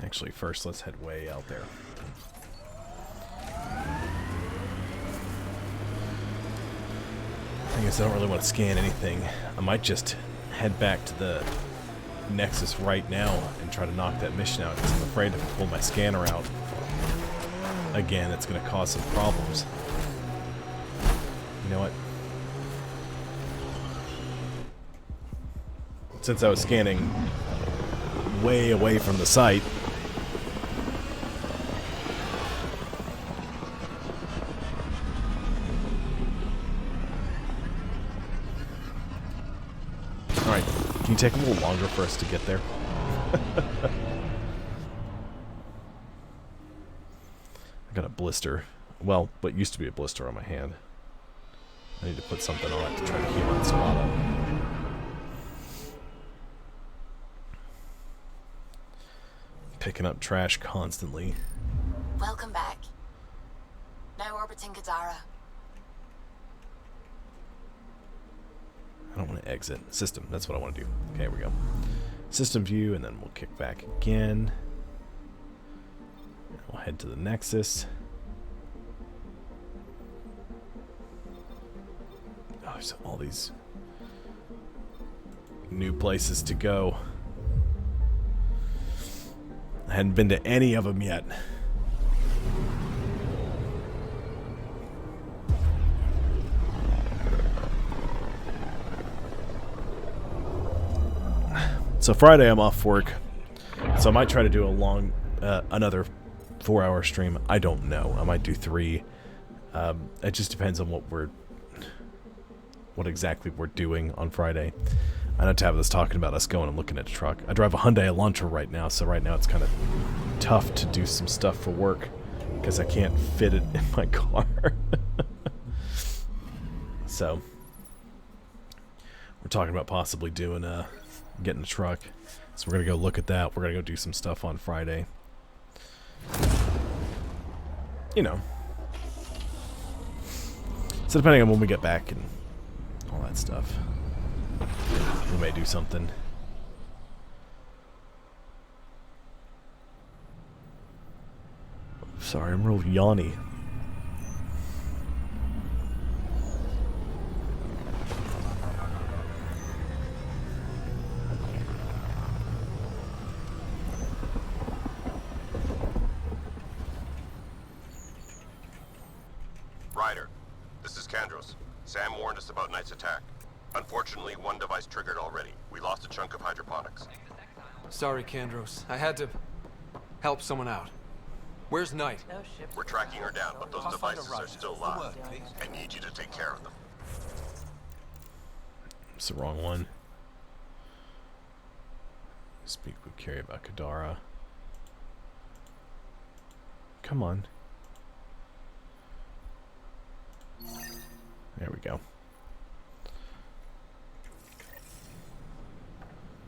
Actually, first let's head way out there. I guess I don't really want to scan anything. I might just head back to the Nexus right now and try to knock that mission out, because I'm afraid if I pull my scanner out again, it's going to cause some problems. You know what? Since I was scanning way away from the site, alright, can you take a little longer for us to get there? I got a blister. Well, what used to be a blister on my hand. I need to put something on it to try to heal that spot up. Picking up trash constantly. Welcome back. Now orbiting Kadara. I don't want to exit. System, that's what I want to do. Okay, here we go. System view, and then we'll kick back again. We'll head to the Nexus. Oh, there's all these new places to go. I hadn't been to any of them yet. So Friday I'm off work, so I might try to do a long, another 4-hour stream. I don't know. I might do 3. It just depends on what exactly we're doing on Friday. I know Tabitha's talking about us going and looking at a truck. I drive a Hyundai Elantra right now, so right now it's kind of tough to do some stuff for work because I can't fit it in my car. So we're talking about possibly doing getting a truck. So we're gonna go look at that. We're gonna go do some stuff on Friday. You know. So depending on when we get back and all that stuff, we may do something. Sorry, I'm real yawny. Sam warned us about Knight's attack. Unfortunately, one device triggered already. We lost a chunk of hydroponics. Sorry, Kandros. I had to help someone out. Where's Knight? We're tracking her down, but those devices are still live. I need you to take care of them. It's the wrong one. Speak with Carrie about Kadara. Come on. There we go.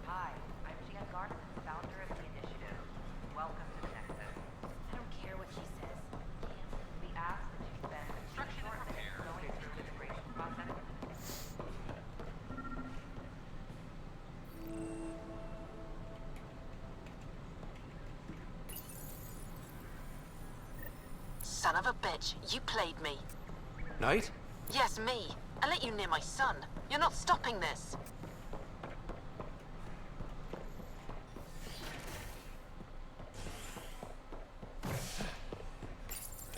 Hi, I'm Jan Garson, founder of the initiative. Welcome to the Nexus. I don't care what she says. We ask that you spend construction minutes going through the integration process. Son of a bitch, you played me. Knight? Yes, me. I let you near my son. You're not stopping this.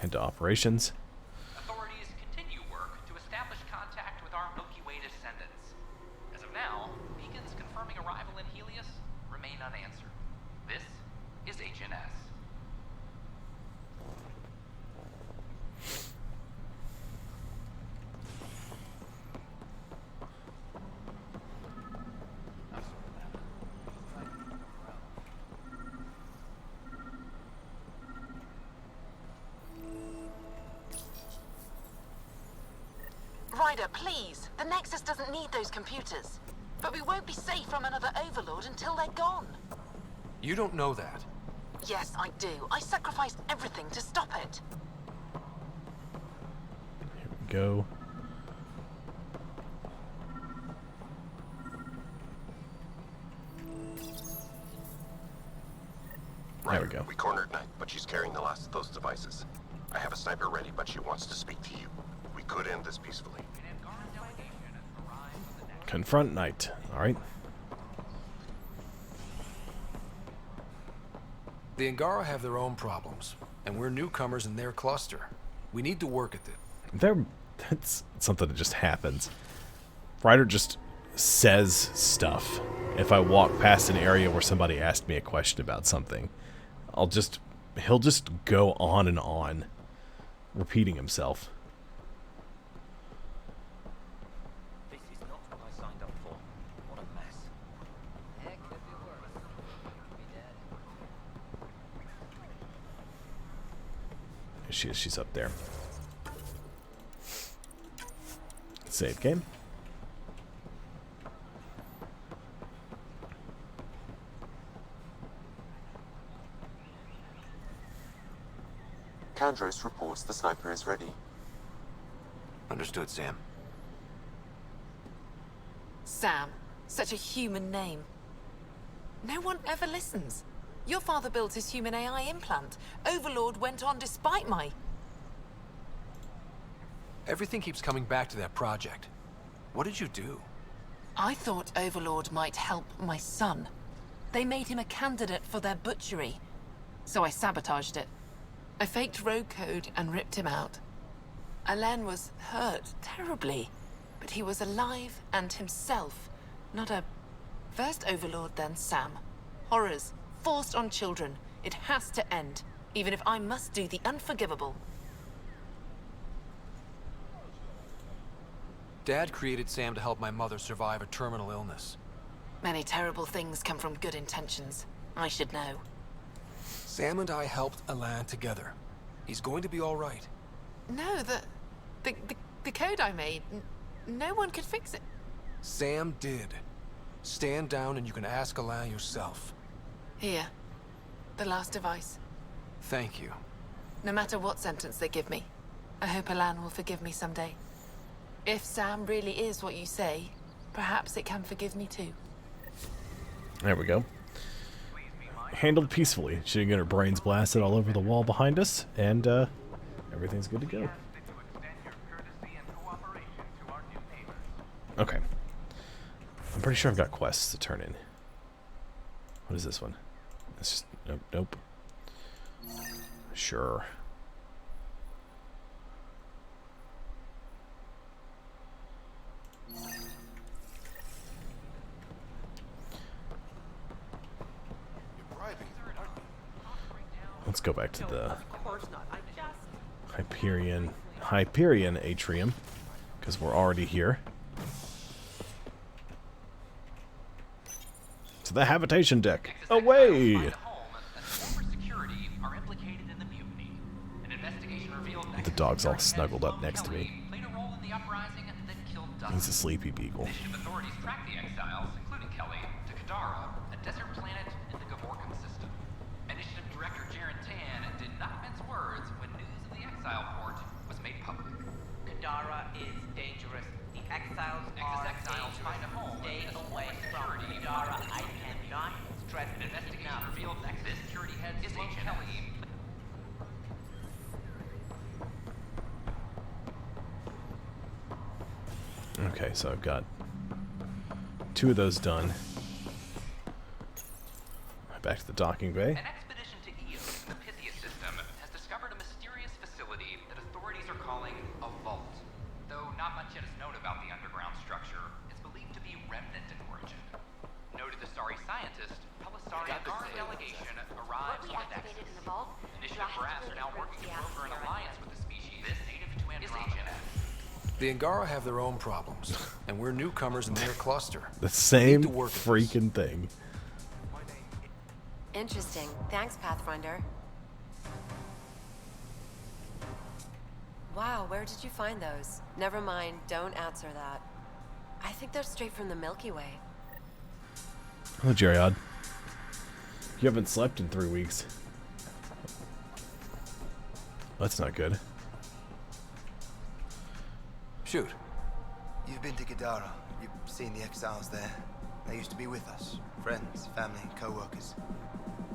Into operations. Authorities continue work to establish contact with our Milky Way descendants. As of now, beacons confirming arrival in Helios remain unanswered. This is HNS. Ryder, please. The Nexus doesn't need those computers. But we won't be safe from another Overlord until they're gone. You don't know that. Yes, I do. I sacrificed everything to stop it. Here we go. There we go. We cornered Knight, but she's carrying the last of those devices. I have a sniper ready, but she wants to speak to you. We could end this peacefully. Confront Knight. Alright. The Angara have their own problems, and we're newcomers in their cluster. We need to work at it. That's something that just happens. Ryder just says stuff. If I walk past an area where somebody asked me a question about something, he'll just go on and on, repeating himself. This is not what I signed up for. What a mess. Heck, could be worse. Could be dead. There she is. She's up there. Save game. Kandros reports the sniper is ready. Understood, Sam. Sam. Such a human name. No one ever listens. Your father built his human AI implant. Overlord went on despite my... Everything keeps coming back to that project. What did you do? I thought Overlord might help my son. They made him a candidate for their butchery. So I sabotaged it. I faked rogue code and ripped him out. Alain was hurt terribly, but he was alive and himself, not a... First Overlord, then Sam. Horrors, forced on children. It has to end, even if I must do the unforgivable. Dad created Sam to help my mother survive a terminal illness. Many terrible things come from good intentions. I should know. Sam and I helped Alain together. He's going to be all right. No, the code I made, no one could fix it. Sam did. Stand down and you can ask Alain yourself. Here, the last device. Thank you. No matter what sentence they give me, I hope Alain will forgive me someday. If Sam really is what you say, perhaps it can forgive me too. There we go. Handled peacefully. She didn't get her brains blasted all over the wall behind us, and everything's good to go. Okay. I'm pretty sure I've got quests to turn in. What is this one? It's just... Nope. Nope. Sure. let's go back to the Hyperion atrium, because we're already here. To the habitation deck. Away! The dog's all snuggled up next to me. He's a sleepy beagle. Initiative authorities tracked the exiles, including Kelly, to Kadara, a desert planet in the Gavorkan system. Initiative Director Jaren Tan did not mince words when news of the exile port was made public. Kadara is dangerous. The exiles are dangerous. Find a home. Stay away from Kadara. I cannot stress An investigation enough. revealed that this security head is Agent Kelly. Okay, so I've got 2 of those done. Back to the docking bay. An expedition to Eos in the Pythia system has discovered a mysterious facility that authorities are calling a vault. Though not much yet is known about the underground structure, it's believed to be remnant in origin. Noted Asari scientist, Pelisarian Guard delegation arrives on the deck. Initiative brass are now working to broker an alliance with the species native to Andromeda. The Angara have their own problems, and we're newcomers in their cluster. The same freaking thing. Interesting. Thanks, Pathfinder. Wow, where did you find those? Never mind, don't answer that. I think they're straight from the Milky Way. Hello, Gerard. You haven't slept in 3 weeks. That's not good. Shoot. You've been to Kadara. You've seen the exiles there. They used to be with us. Friends, family, co-workers.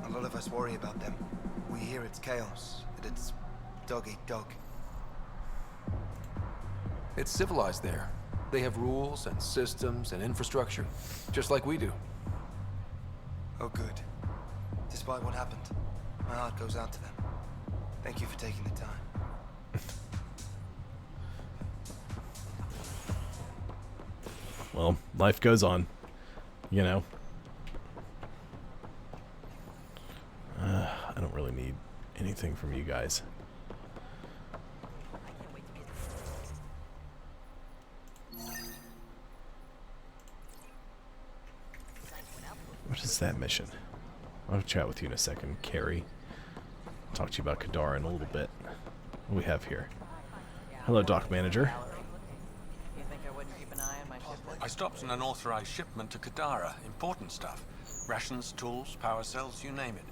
A lot of us worry about them. We hear it's chaos, that it's dog-eat-dog. It's civilized there. They have rules and systems and infrastructure, just like we do. Oh, good. Despite what happened, my heart goes out to them. Thank you for taking the time. Well, life goes on, you know. I don't really need anything from you guys. What is that mission? I'll chat with you in a second, Carrie. Talk to you about Kadara in a little bit. What do we have here? Hello, Dock Manager. I stopped an unauthorized shipment to Kadara. Important stuff. Rations, tools, power cells, you name it.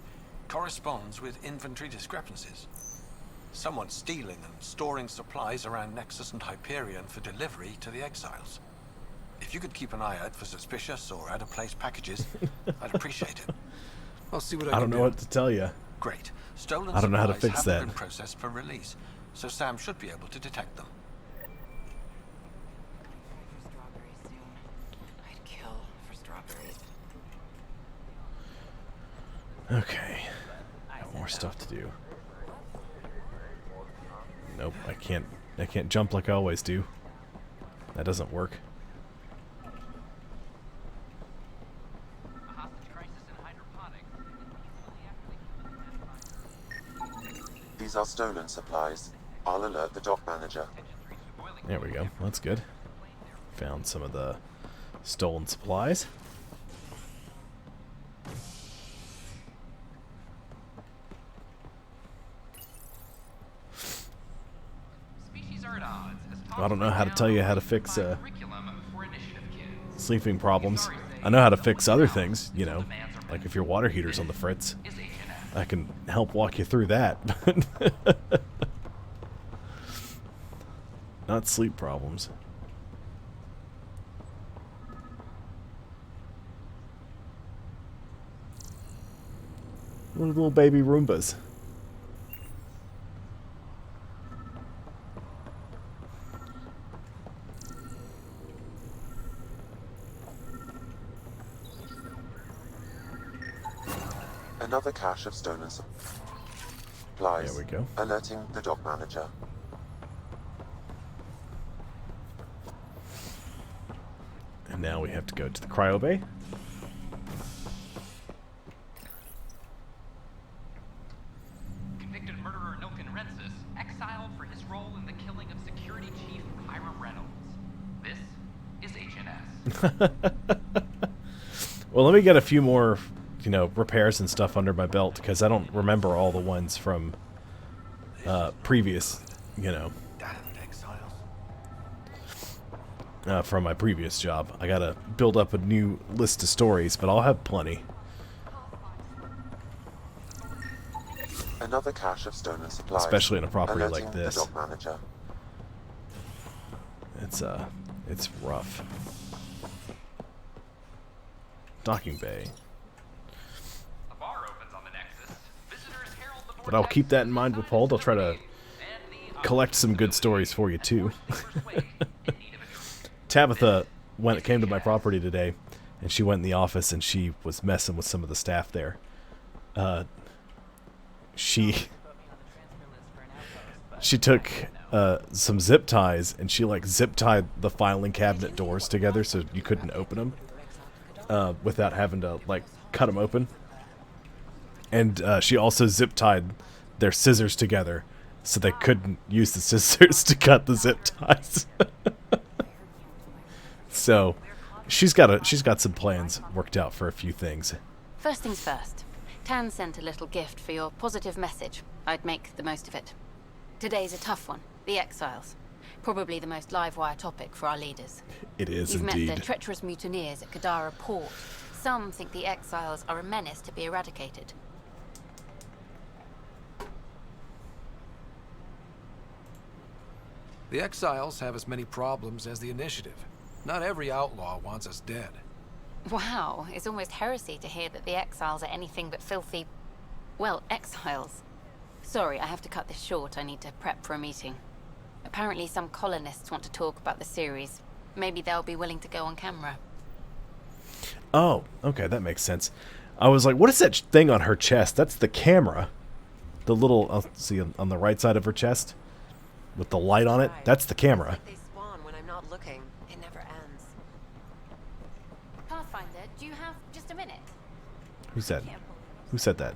Corresponds with inventory discrepancies. Someone's stealing and storing supplies around Nexus and Hyperion for delivery to the exiles. If you could keep an eye out for suspicious or out-of-place packages, I'd appreciate it. I'll see what I don't know what to tell you. Great. Stolen I don't know how to supplies fix haven't that. been processed for release, so Sam should be able to detect them. I'd kill for strawberries. Okay. More stuff to do. Nope, I can't jump like I always do. That doesn't work. These are stolen supplies. I'll alert the dock manager. There we go. That's good. Found some of the stolen supplies. I don't know how to tell you how to fix sleeping problems. I know how to fix other things, you know, like if your water heater's on the fritz. I can help walk you through that, but not sleep problems. Little baby Roombas. Another cache of stolen supplies. There we go. Alerting the dock manager. And now we have to go to the cryo bay. Well, let me get a few more, repairs and stuff under my belt, because I don't remember all the ones from previous, from my previous job. I gotta build up a new list of stories, but I'll have plenty. Another cache of stolen supplies. Especially in a property Alerting like this. The dock manager. It's rough. Docking bay. But I'll keep that in mind with Paul. I'll try to collect some good stories for you too. Tabitha came to my property today, and she went in the office and she was messing with some of the staff there. She took some zip ties and she zip tied the filing cabinet doors together so you couldn't open them without having to cut them open. And she also zip tied their scissors together so they couldn't use the scissors to cut the zip ties. So she's got some plans worked out for a few things. First things first. Tan sent a little gift for your positive message. I'd make the most of it. Today's a tough one. The Exiles. Probably the most live-wire topic for our leaders. It is You've indeed. met the treacherous mutineers at Kadara port. Some think the Exiles are a menace to be eradicated. The Exiles have as many problems as the Initiative. Not every outlaw wants us dead. Wow, it's almost heresy to hear that the Exiles are anything but filthy... well, exiles. Sorry, I have to cut this short. I need to prep for a meeting. Apparently some colonists want to talk about the series. Maybe they'll be willing to go on camera. Oh, okay, that makes sense. I was like, what is that thing on her chest? That's the camera. The little, I'll see on the right side of her chest with the light on it. That's the camera. They spawn when I'm not looking. It never ends. Pathfinder, do you have just a minute? Who said? Who said that?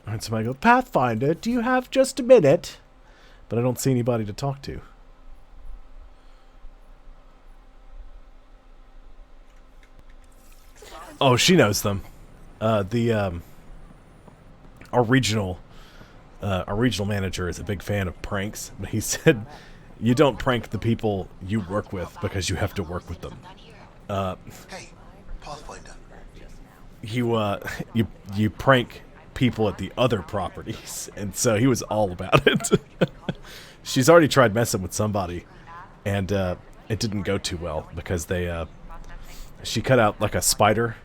And somebody goes, Pathfinder, do you have just a minute? But I don't see anybody to talk to. Oh, she knows them. Our regional manager is a big fan of pranks, but he said you don't prank the people you work with because you have to work with them. Hey, Pathfinder. You prank people at the other properties, and so he was all about it. She's already tried messing with somebody, and it didn't go too well because she cut out a spider.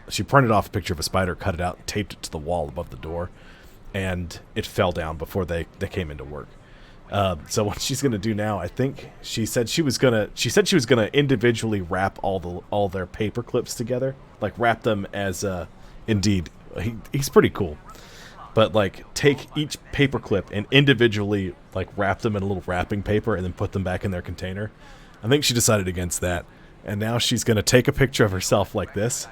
She printed off a picture of a spider, cut it out, and taped it to the wall above the door, and it fell down before they came into work. So what she's gonna do now, I think she said she was gonna individually wrap all their paper clips together, wrap them as indeed. He's pretty cool, but take each paper clip and individually wrap them in a little wrapping paper and then put them back in their container. I think she decided against that, and now she's gonna take a picture of herself like this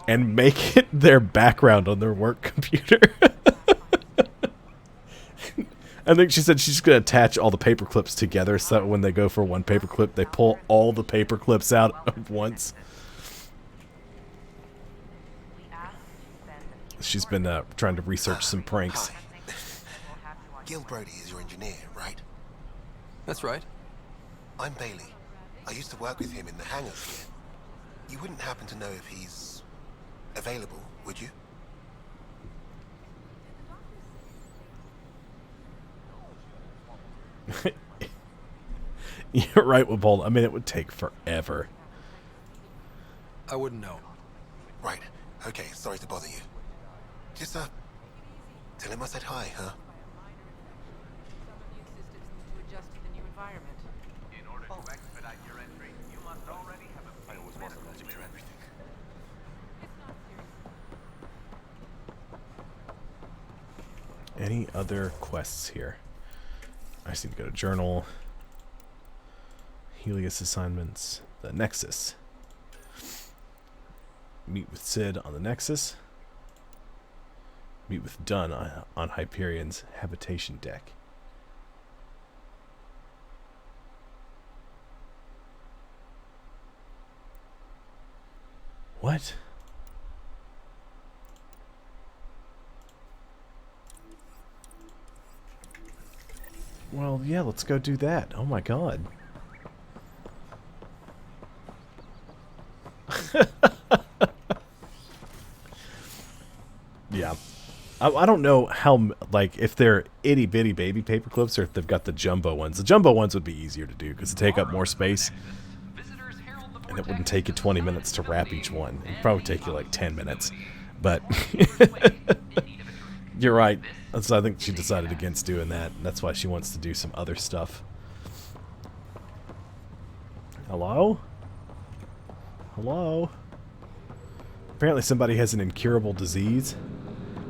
and make it their background on their work computer. I think she said she's going to attach all the paper clips together so that when they go for one paper clip, they pull all the paper clips out at once. She's been trying to research some pranks. Gil Brody is your engineer, right? That's right. I'm Bailey. I used to work with him in the hangars here. You wouldn't happen to know if he's available, would you? You're right, Wabold. I mean, it would take forever. I wouldn't know. Right. Okay, sorry to bother you. Just, tell him I said hi, huh? Any other quests here? I just need to go to journal. Helios assignments. The Nexus. Meet with Sid on the Nexus. Meet with Dunn on Hyperion's habitation deck. What? Well, yeah, let's go do that. Oh my god. Yeah. I don't know how, like, if they're itty-bitty baby paper clips or if they've got the jumbo ones. The jumbo ones would be easier to do because they take up more space. And it wouldn't take you 20 minutes to wrap each one. It'd probably take you like 10 minutes. But you're right. So I think she decided against doing that. That's why she wants to do some other stuff. Hello? Hello? Apparently somebody has an incurable disease.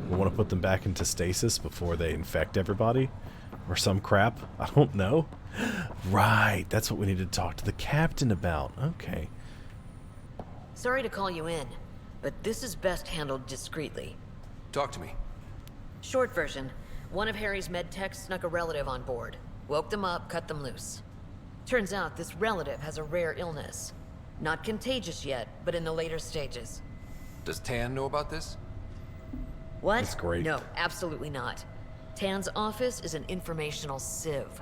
We want to put them back into stasis before they infect everybody. Or some crap. I don't know. Right. That's what we need to talk to the captain about. Okay. Sorry to call you in, but this is best handled discreetly. Talk to me. Short version. One of Harry's med techs snuck a relative on board. Woke them up, cut them loose. Turns out this relative has a rare illness. Not contagious yet, but in the later stages. Does Tan know about this? What? That's great. No, absolutely not. Tan's office is an informational sieve.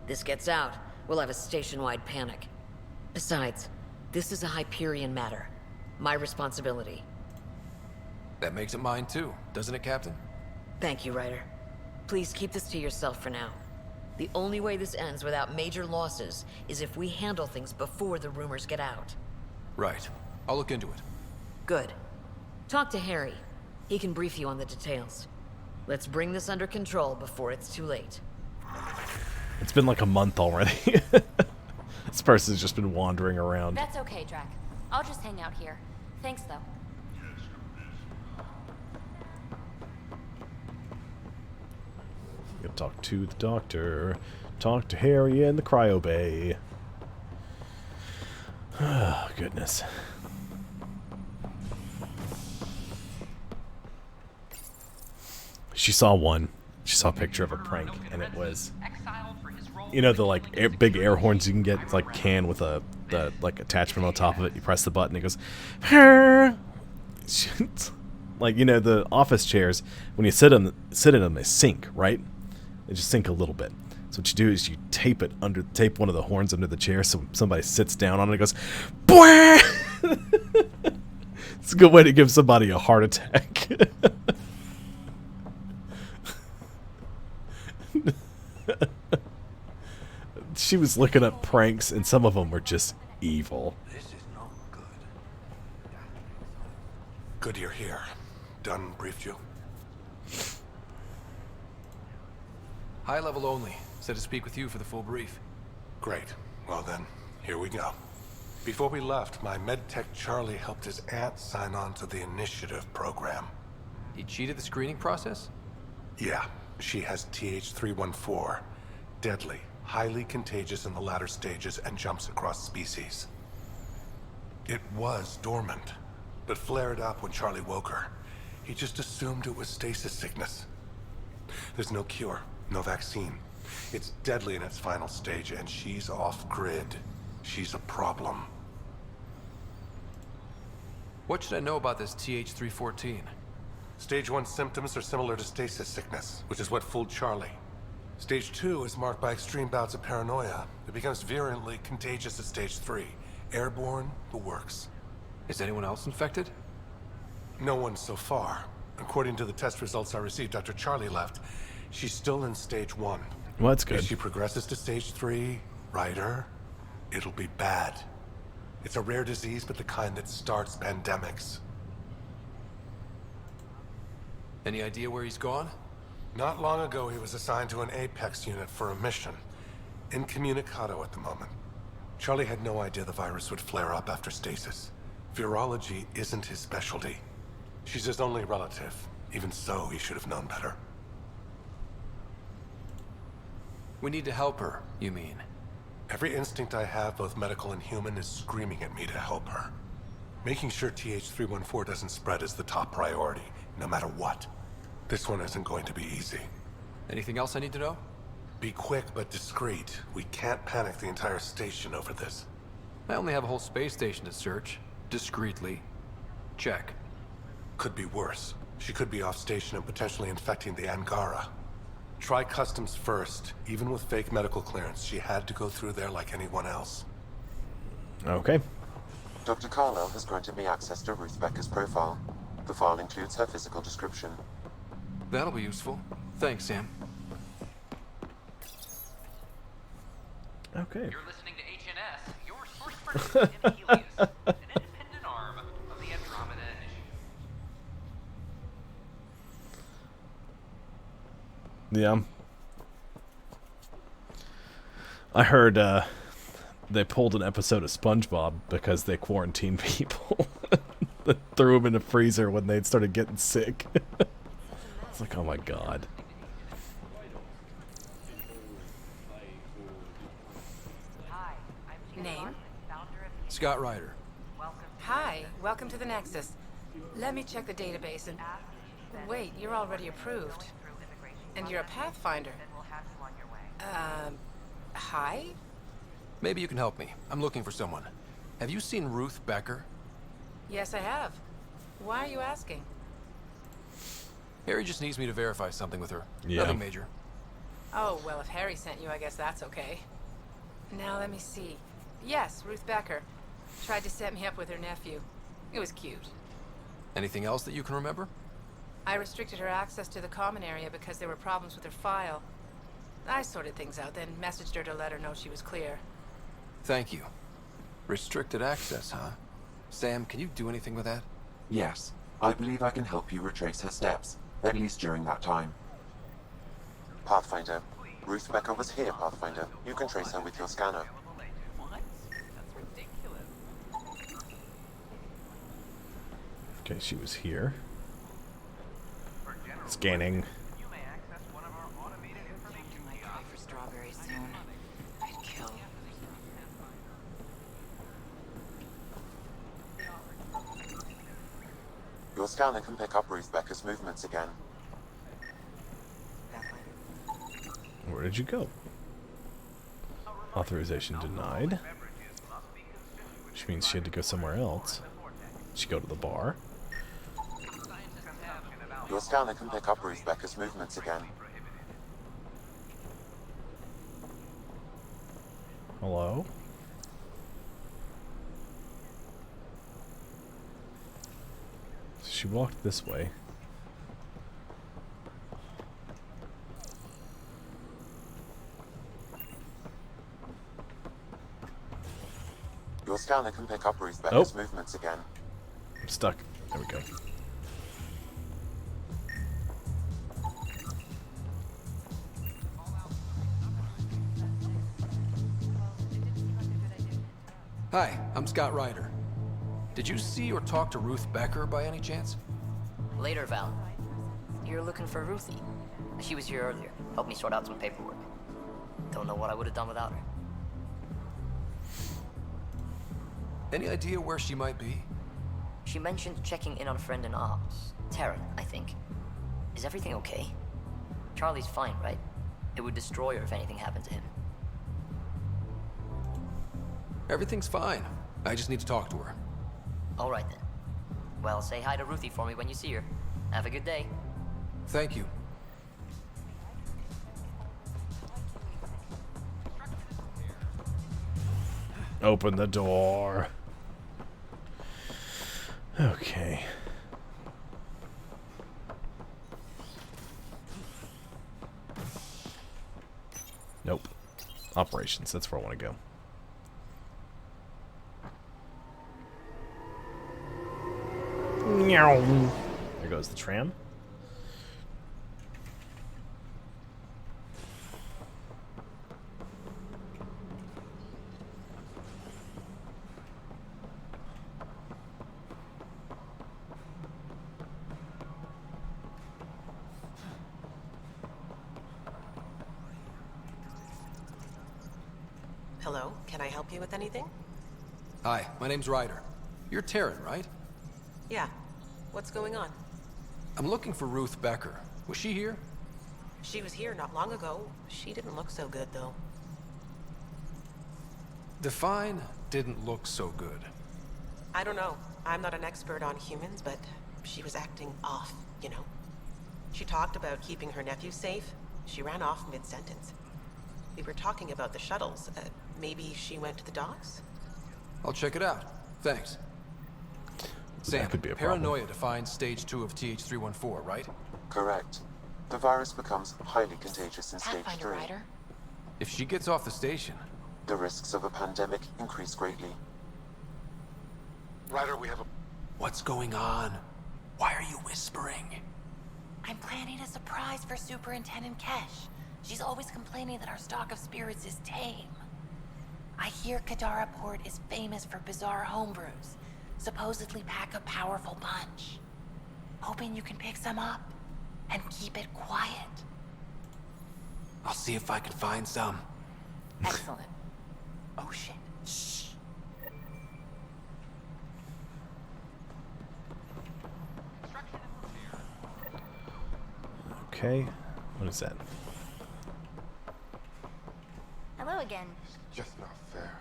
This gets out, we'll have a station-wide panic. Besides, this is a Hyperion matter. My responsibility. That makes it mine too, doesn't it, Captain? Thank you, Ryder. Please keep this to yourself for now. The only way this ends without major losses is if we handle things before the rumors get out. Right. I'll look into it. Good. Talk to Harry. He can brief you on the details. Let's bring this under control before it's too late. It's been like a month already. This person's just been wandering around. That's okay, Drac. I'll just hang out here. Thanks, though. Gotta talk to the doctor. Talk to Harry in the cryo bay. Oh, goodness. She saw one. She saw a picture of a prank, and it was, you know, the like big air horns you can get. It's like can with a like attachment on top of it. You press the button, it goes. Like, you know, the office chairs, when you sit in them, they sink, right? They just sink a little bit. So what you do is you tape one of the horns under the chair, so somebody sits down on it, and it goes. It's a good way to give somebody a heart attack. She was looking up pranks, and some of them were just evil. This is not good. Good you're here. Dunn briefed you? High level only. Said to speak with you for the full brief. Great. Well then, here we go. Before we left, my medtech Charlie helped his aunt sign on to the initiative program. He cheated the screening process? Yeah, she has TH314. Deadly, highly contagious in the latter stages, and jumps across species. It was dormant, but flared up when Charlie woke her. He just assumed it was stasis sickness. There's no cure, no vaccine. It's deadly in its final stage, and she's off-grid. She's a problem. What should I know about this TH314? Stage 1 symptoms are similar to stasis sickness, which is what fooled Charlie. Stage 2 is marked by extreme bouts of paranoia. It becomes virulently contagious at Stage 3. Airborne, the works. Is anyone else infected? No one so far. According to the test results I received after Charlie left, she's still in Stage 1. Well, that's good. If she progresses to Stage 3, Ryder, it'll be bad. It's a rare disease, but the kind that starts pandemics. Any idea where he's gone? Not long ago, he was assigned to an Apex unit for a mission. Incommunicado at the moment. Charlie had no idea the virus would flare up after stasis. Virology isn't his specialty. She's his only relative. Even so, he should have known better. We need to help her, you mean? Every instinct I have, both medical and human, is screaming at me to help her. Making sure TH314 doesn't spread is the top priority, no matter what. This one isn't going to be easy. Anything else I need to know? Be quick but discreet. We can't panic the entire station over this. I only have a whole space station to search. Discreetly. Check. Could be worse. She could be off station and potentially infecting the Angara. Try customs first. Even with fake medical clearance, she had to go through there like anyone else. Okay. Dr. Carlisle has granted me access to Ruth Becker's profile. The file includes her physical description. That'll be useful. Thanks, Sam. Okay. You're listening to HNS, your source for news in Helios, an independent arm of the Andromeda Initiative. Yeah. I heard they pulled an episode of SpongeBob because they quarantined people. They threw them in a freezer when they started getting sick. It's like, oh my god. Name? Scott Ryder. Hi, welcome to the Nexus. Let me check the database and... Wait, you're already approved. And you're a Pathfinder. Hi? Maybe you can help me. I'm looking for someone. Have you seen Ruth Becker? Yes, I have. Why are you asking? Harry just needs me to verify something with her. Yeah. Nothing major. Oh, well, if Harry sent you, I guess that's okay. Now, let me see. Yes, Ruth Becker. Tried to set me up with her nephew. It was cute. Anything else that you can remember? I restricted her access to the common area because there were problems with her file. I sorted things out, then messaged her to let her know she was clear. Thank you. Restricted access, huh? Sam, can you do anything with that? Yes, I believe I can help you retrace her steps, at least during that time. Pathfinder. Ruth Becker was here, Pathfinder. You can trace her with your scanner. Okay, she was here. Scanning. For strawberries soon. I'd kill. Your scanner can pick up Ruth Becker's movements again. Where did you go? Authorization denied. Which means she had to go somewhere else. Did she go to the bar? Your scanner can pick up Ruth Becker's movements again. Hello? She walked this way. Your scanner can pick up Ruth Becker's movements again. I'm stuck. There we go. Hi, I'm Scott Ryder. Did you see or talk to Ruth Becker by any chance? Later, Val. You're looking for Ruthie. She was here earlier. Helped me sort out some paperwork. Don't know what I would have done without her. Any idea where she might be? She mentioned checking in on a friend in Ops. Taryn, I think. Is everything okay? Charlie's fine, right? It would destroy her if anything happened to him. Everything's fine. I just need to talk to her. All right, then. Well, say hi to Ruthie for me when you see her. Have a good day. Thank you. Open the door. Okay. Nope. Operations, that's where I want to go. There goes the tram. Hello, can I help you with anything? Hi, my name's Ryder. You're Taryn, right? Yeah. What's going on? I'm looking for Ruth Becker. Was she here? She was here not long ago. She didn't look so good, though. Define didn't look so good. I don't know. I'm not an expert on humans, but she was acting off, you know? She talked about keeping her nephew safe. She ran off mid-sentence. We were talking about the shuttles. Maybe she went to the docks? I'll check it out. Thanks. Sam, That could be a problem. paranoia defines stage 2 of TH314, right? Correct. The virus becomes highly contagious in stage Pathfinder 3. Rider? If she gets off the station... The risks of a pandemic increase greatly. Ryder, we have a... What's going on? Why are you whispering? I'm planning a surprise for Superintendent Kesh. She's always complaining that our stock of spirits is tame. I hear Kadara Port is famous for bizarre homebrews. Supposedly pack a powerful punch. Hoping you can pick some up and keep it quiet. I'll see if I can find some. Excellent. Oh shit. Shh. Okay. What is that? Hello again. Just not fair.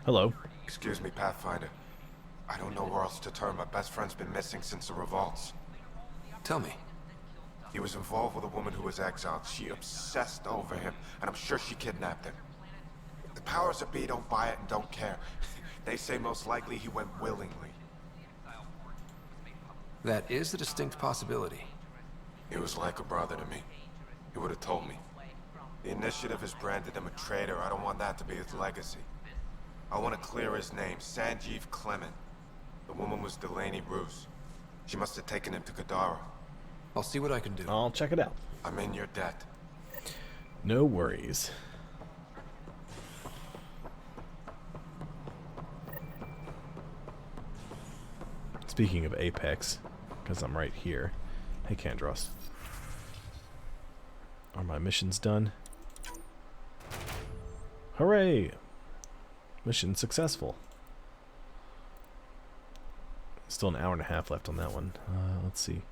Hello. Excuse me, Pathfinder. I don't know where else to turn. My best friend's been missing since the revolts. Tell me. He was involved with a woman who was exiled. She obsessed over him, and I'm sure she kidnapped him. The powers that be don't buy it and don't care. They say most likely he went willingly. That is a distinct possibility. He was like a brother to me. He would have told me. The Initiative has branded him a traitor. I don't want that to be his legacy. I want to clear his name, Sanjeev Clement. The woman was Delaney Roos. She must have taken him to Kadara. I'll see what I can do. I'll check it out. I'm in your debt. No worries. Speaking of Apex, because I'm right here. Hey, Kandros. Are my missions done? Hooray! Mission successful. Still an hour and a half left on that one. Let's see.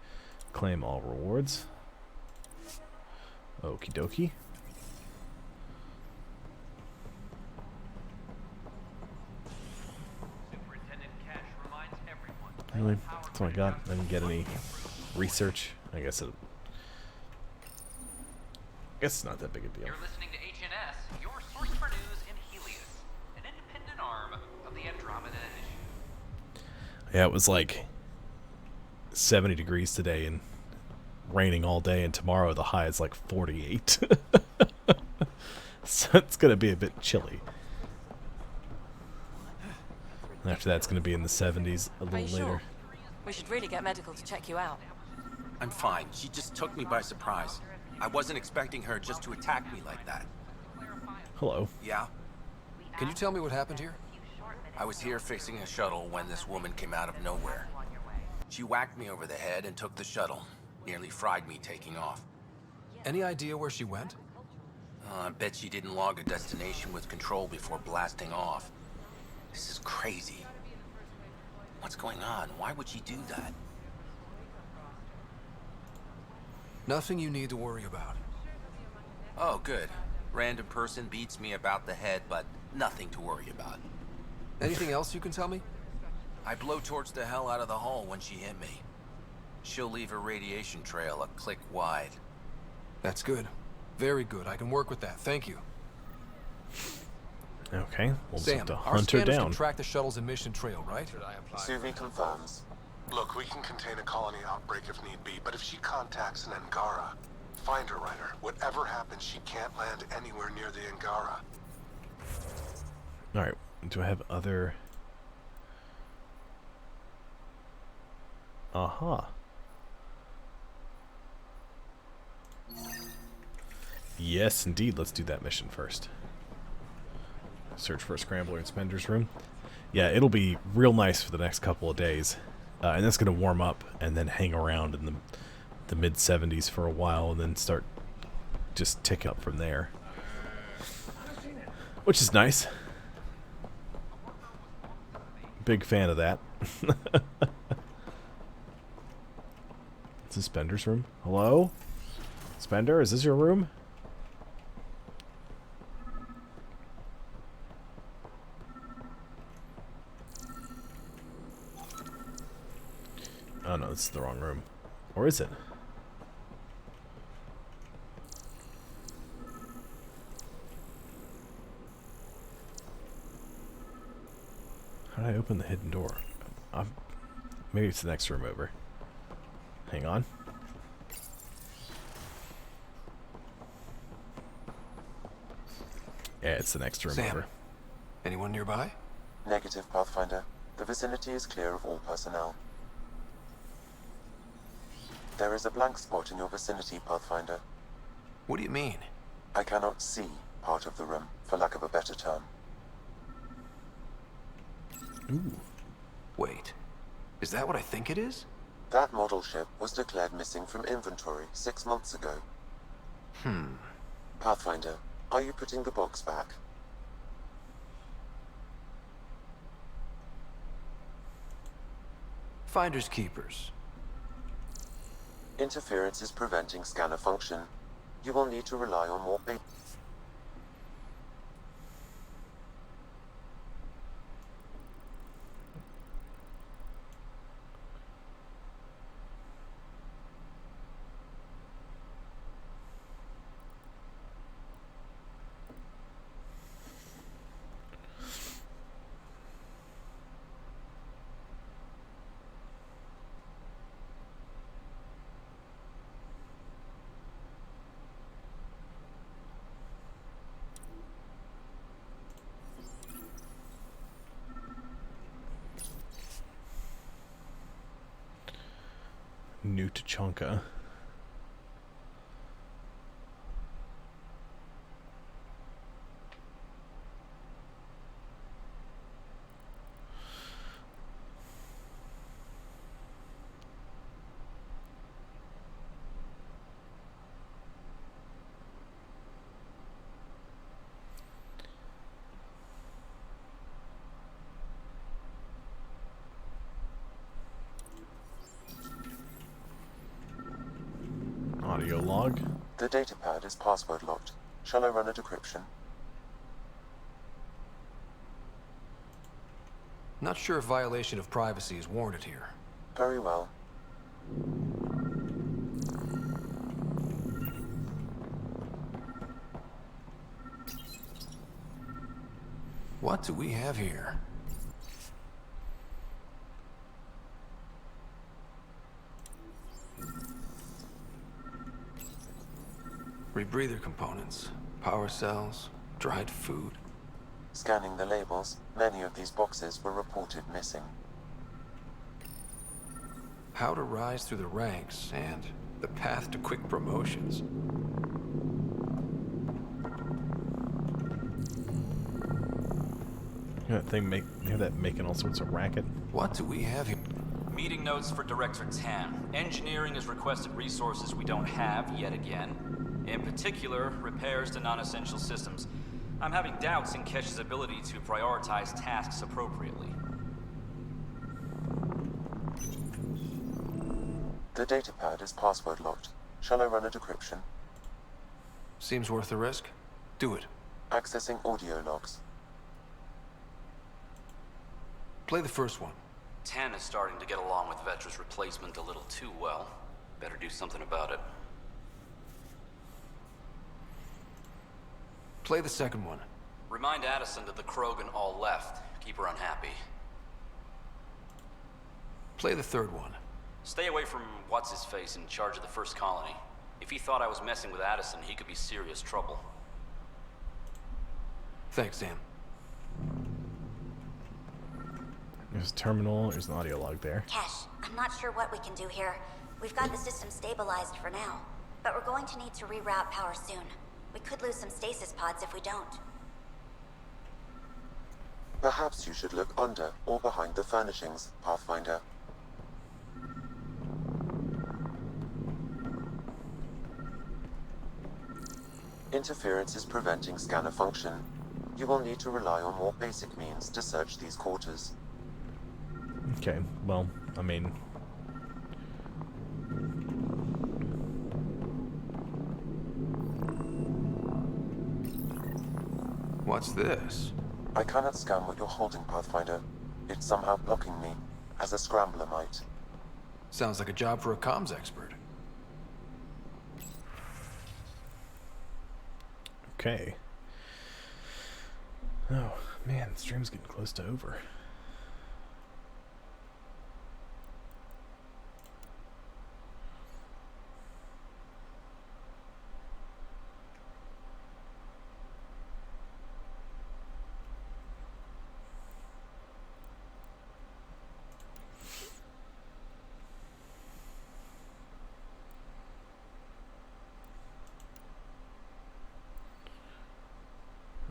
Claim all rewards. Okie dokie. Really? That's all I got. I didn't get any research. I guess it's not that big a deal. You're listening to HNS, your source for news in Helios, an independent arm of the Andromeda Initiative. Yeah, it was like 70 degrees today and raining all day, and tomorrow the high is like 48. So it's going to be a bit chilly. And after that, it's going to be in the 70s a little later. Sure? We should really get medical to check you out. I'm fine. She just took me by surprise. I wasn't expecting her just to attack me like that. Hello. Yeah? Can you tell me what happened here? I was here fixing a shuttle when this woman came out of nowhere. She whacked me over the head and took the shuttle. Nearly fried me taking off. Any idea where she went? I bet she didn't log a destination with control before blasting off. This is crazy. What's going on? Why would she do that? Nothing you need to worry about. Oh, good. Random person beats me about the head, but nothing to worry about. Anything else you can tell me? I blowtorched the hell out of the hull when she hit me. She'll leave a radiation trail a click wide. That's good. Very good. I can work with that. Thank you. Okay, we'll just Sam, have to our hunt her scanners down. can track the shuttle's emission trail, right? Suvi confirms. Look, we can contain a colony outbreak if need be, but if she contacts an Angara, find her, Ryder. Whatever happens, she can't land anywhere near the Angara. Alright, do I have other... Aha. Yes, indeed. Let's do that mission first. Search for a scrambler in Spender's room. Yeah, it'll be real nice for the next couple of days. And that's going to warm up and then hang around in the mid-70s for a while and then start just tick up from there. Which is nice. Big fan of that. This is Spender's room. Hello? Spender, is this your room? Oh no, this is the wrong room. Or is it? How did I open the hidden door? Maybe it's the next room over. Hang on. Yeah, it's the next room Sam, over. anyone nearby? Negative, Pathfinder. The vicinity is clear of all personnel. There is a blank spot in your vicinity, Pathfinder. What do you mean? I cannot see part of the room, for lack of a better term. Ooh. Wait. Is that what I think it is? That model ship was declared missing from inventory 6 months ago. Pathfinder, are you putting the box back? Finders keepers. Interference is preventing scanner function. You will need to rely on more New Tachanka. Audio log. The datapad is password locked. Shall I run a decryption? Not sure if violation of privacy is warranted here. Very well. What do we have here? Rebreather components, power cells, dried food. Scanning the labels, many of these boxes were reported missing. How to rise through the ranks and the path to quick promotions. That thing making all sorts of racket. What do we have here? Meeting notes for Director Tan. Engineering has requested resources we don't have yet again. In particular, repairs to non-essential systems. I'm having doubts in Kesh's ability to prioritize tasks appropriately. The datapad is password locked. Shall I run a decryption? Seems worth the risk. Do it. Accessing audio logs. Play the first one. Tan is starting to get along with Vetra's replacement a little too well. Better do something about it. Play the second one. Remind Addison that the Krogan all left. Keep her unhappy. Play the third one. Stay away from what's-his-face in charge of the first colony. If he thought I was messing with Addison, he could be serious trouble. Thanks, Sam. There's a terminal, there's an audio log there. Kesh, I'm not sure what we can do here. We've got the system stabilized for now, but we're going to need to reroute power soon. We could lose some stasis pods if we don't. Perhaps you should look under or behind the furnishings, Pathfinder. Interference is preventing scanner function. You will need to rely on more basic means to search these quarters. Okay, well, I mean... What's this? I cannot scan what you're holding, Pathfinder. It's somehow blocking me, as a scrambler might. Sounds like a job for a comms expert. Okay. Oh, man, the stream's getting close to over.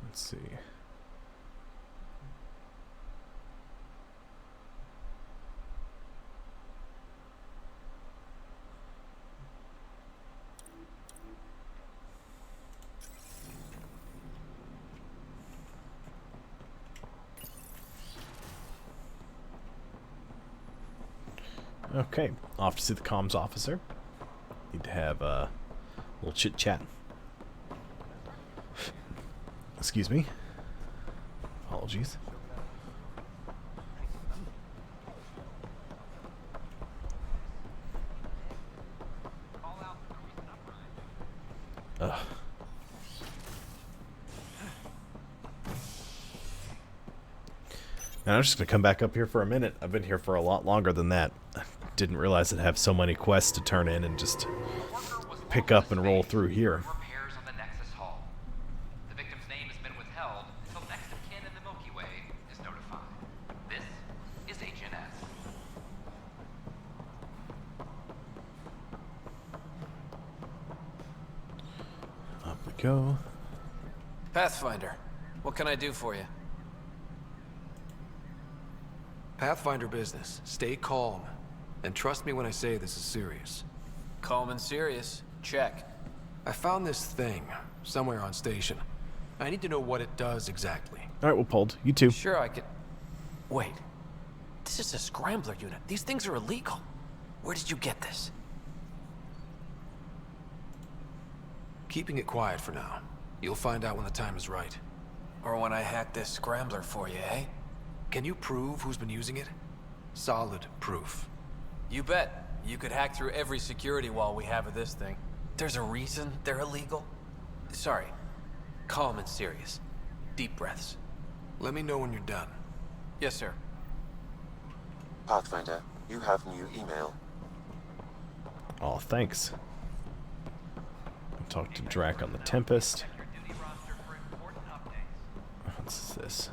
Let's see. Okay, off to see the comms officer. Need to have a little chit chat. Excuse me. Apologies. Ugh. And I'm just gonna come back up here for a minute. I've been here for a lot longer than that. I didn't realize I'd have so many quests to turn in and just pick up and roll through here. Repairs on the Nexus Hull. The victim's name has been withheld until next of kin in the Milky Way is notified. This is HNS. Up we go. Pathfinder, what can I do for you? Pathfinder business. Stay calm. And trust me when I say this is serious. Calm and serious. Check. I found this thing somewhere on station. I need to know what it does exactly. Alright, well, pulled. You too. Sure, I can... Wait. This is a scrambler unit. These things are illegal. Where did you get this? Keeping it quiet for now. You'll find out when the time is right. Or when I hack this scrambler for you, eh? Can you prove who's been using it? Solid proof. You bet. You could hack through every security wall we have of this thing. There's a reason they're illegal? Sorry. Calm and serious. Deep breaths. Let me know when you're done. Yes, sir. Pathfinder, you have new email. Oh, thanks. I'll talk to Drac on the Tempest. What's this?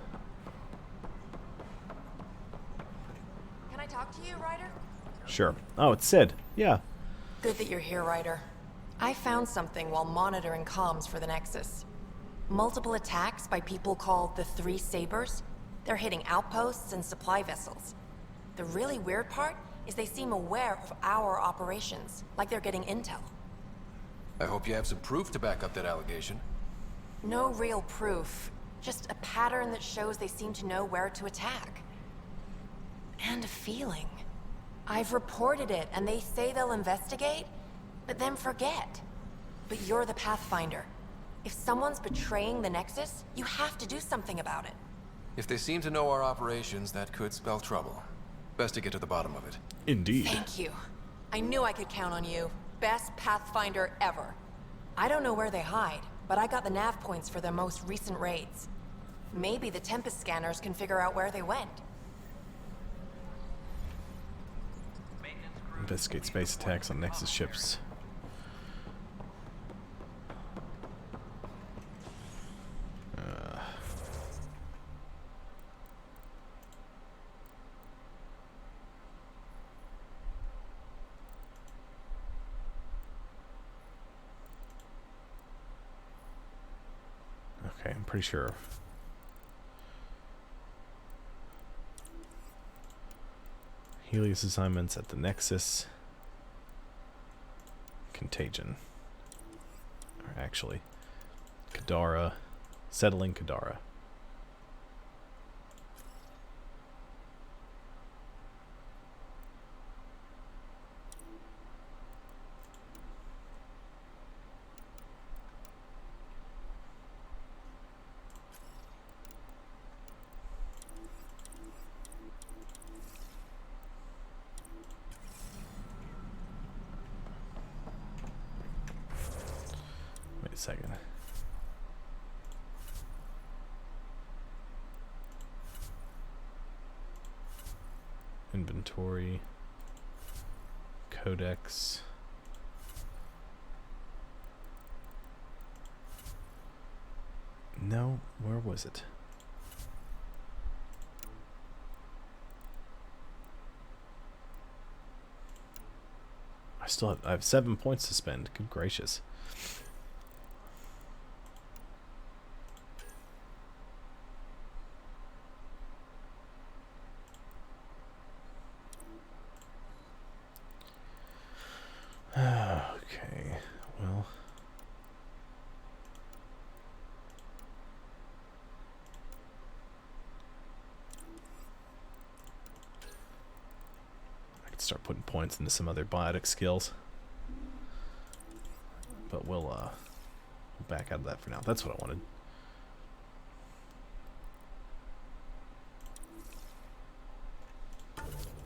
Can I talk to you, Ryder? Sure. Oh, it's Sid. Yeah. Good that you're here, Ryder. I found something while monitoring comms for the Nexus. Multiple attacks by people called the Three Sabers. They're hitting outposts and supply vessels. The really weird part is they seem aware of our operations, like they're getting intel. I hope you have some proof to back up that allegation. No real proof, just a pattern that shows they seem to know where to attack. And a feeling. I've reported it, and they say they'll investigate, but then forget. But you're the Pathfinder. If someone's betraying the Nexus, you have to do something about it. If they seem to know our operations, that could spell trouble. Best to get to the bottom of it. Indeed. Thank you. I knew I could count on you. Best Pathfinder ever. I don't know where they hide, but I got the nav points for their most recent raids. Maybe the Tempest scanners can figure out where they went. Investigate space attacks on Nexus ships. Okay, I'm pretty sure. Helios assignments at the Nexus. Contagion. Or actually, Kadara. Settling Kadara. second. Inventory. Codex. No, where was it? I have 7 points to spend. Good gracious. Okay, well. I could start putting points into some other biotic skills. But we'll back out of that for now. That's what I wanted.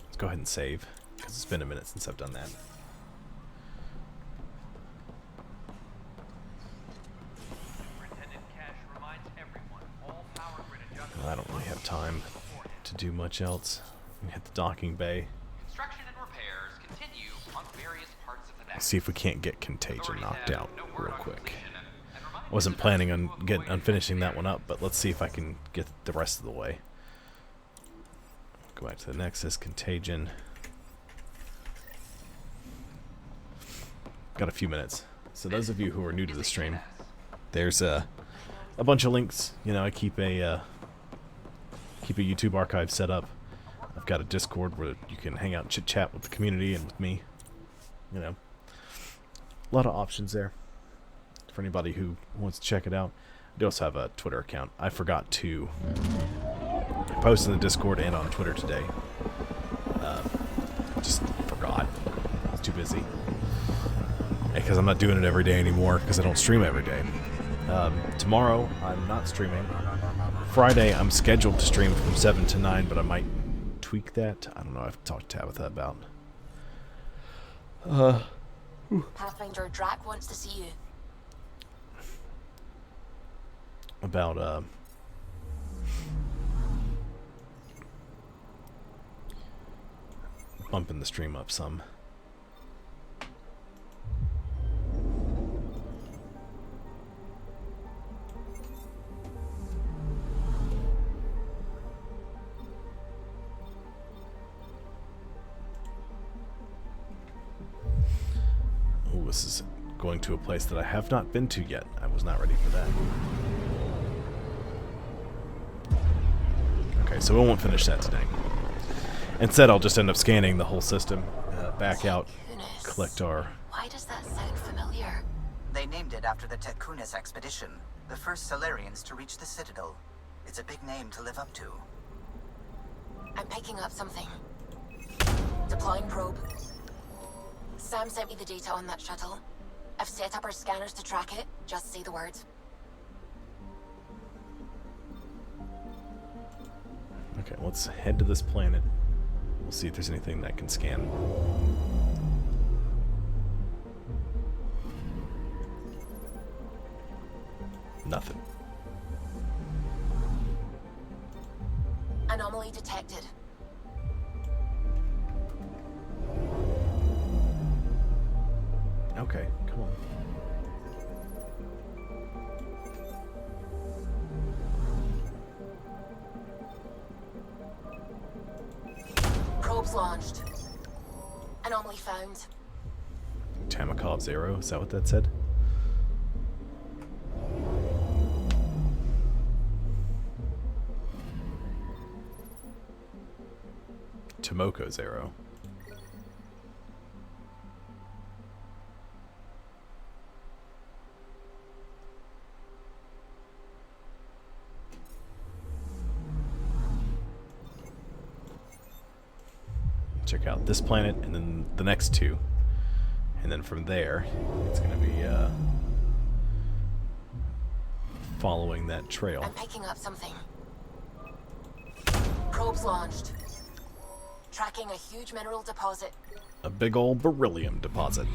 Let's go ahead and save, because it's been a minute since I've done that. Well, I don't really have time to do much else. We hit the docking bay. Construction and repairs continue on various parts of the Let's see if we can't get Contagion knocked out real quick. Wasn't planning on finishing that one up, but let's see if I can get the rest of the way. Go back to the Nexus, Contagion. Got a few minutes. So those of you who are new to the stream, there's a bunch of links. You know, I keep a YouTube archive set up. I've got a Discord where you can hang out and chit chat with the community and with me. You know, a lot of options there for anybody who wants to check it out. I do also have a Twitter account. I forgot to post in the Discord and on Twitter today. Just forgot. I was too busy. Because I'm not doing it every day anymore because I don't stream every day. Tomorrow, I'm not streaming. Friday, I'm scheduled to stream from 7 to 9, but I might tweak that. I don't know. I've talked to Tabitha about. Pathfinder Drac wants to see you. About, bumping the stream up some. Ooh, this is going to a place that I have not been to yet. I was not ready for that. Okay, so we won't finish that today. Instead, I'll just end up scanning the whole system, back out, collect our... Why does that sound familiar? They named it after the Tekunis expedition, the first Solarians to reach the Citadel. It's a big name to live up to. I'm picking up something. Deploying probe. Sam sent me the data on that shuttle. I've set up our scanners to track it. Just say the word. Okay, let's head to this planet. We'll see if there's anything that can scan. Nothing. Anomaly detected. Okay, come on. Probes launched. Anomaly found. Tamakov 0, is that what that said? Tomoko 0. Check out this planet and then the next two. And then from there, it's going to be following that trail. I'm picking up something. Probes launched. Tracking a huge mineral deposit. A big old beryllium deposit.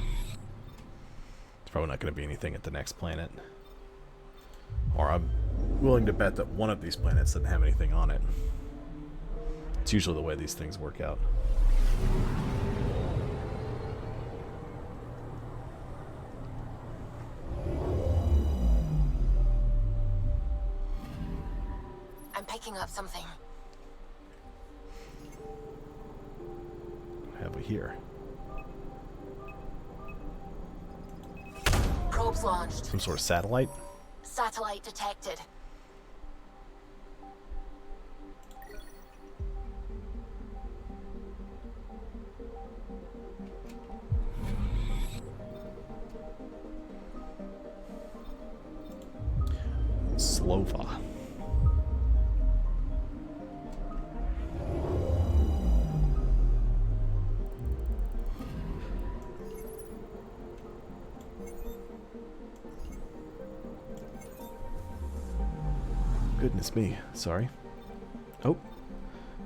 probably not going to be anything at the next planet. Or I'm willing to bet that one of these planets doesn't have anything on it. It's usually the way these things work out. I'm picking up something. What have we here? Probes launched. Some sort of satellite? Satellite detected. Slova. Goodness me, sorry. Oh,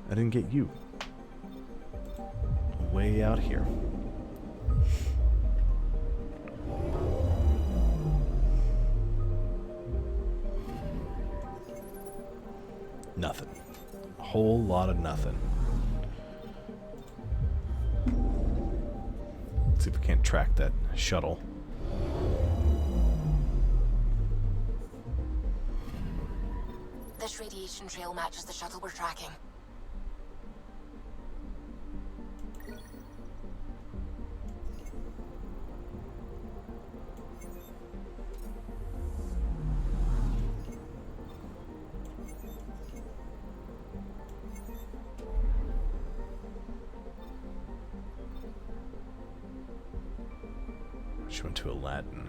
I didn't get you. Way out here. Nothing. A whole lot of nothing. Let's see if we can't track that shuttle. This radiation trail matches the shuttle we're tracking. She went to Aladdin.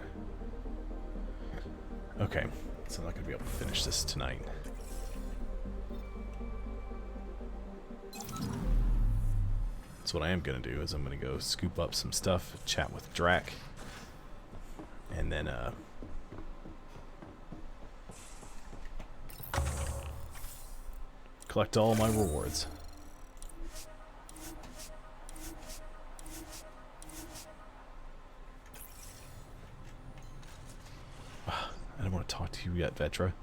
Okay, so I'm not going to be able to finish this tonight. So what I am going to do is I'm going to go scoop up some stuff, chat with Drac, and then collect all my rewards. I don't want to talk to you yet, Vetra.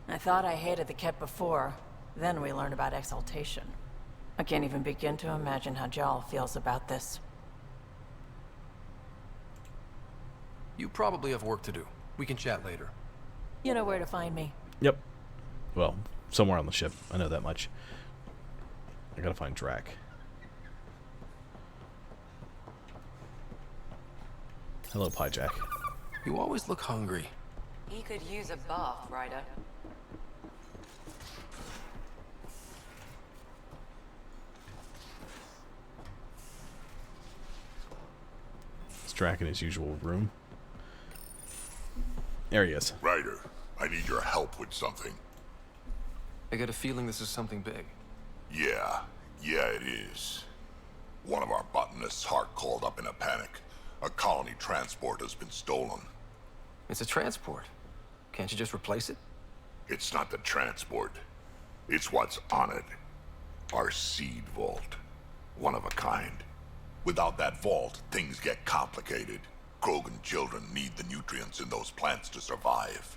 I thought I hated the Kett before. Then we learned about exaltation. I can't even begin to imagine how Jal feels about this. You probably have work to do. We can chat later. You know where to find me. Yep. Well, somewhere on the ship. I know that much. I gotta find Drac. Hello, Pyjack. You always look hungry. He could use a bath, Ryder. Is Drac in his usual room? There he is. Ryder, I need your help with something. I get a feeling this is something big. Yeah, it is. One of our botanists' heart called up in a panic. A colony transport has been stolen. It's a transport. Can't you just replace it? It's not the transport. It's what's on it. Our seed vault. One of a kind. Without that vault, things get complicated. Krogan children need the nutrients in those plants to survive.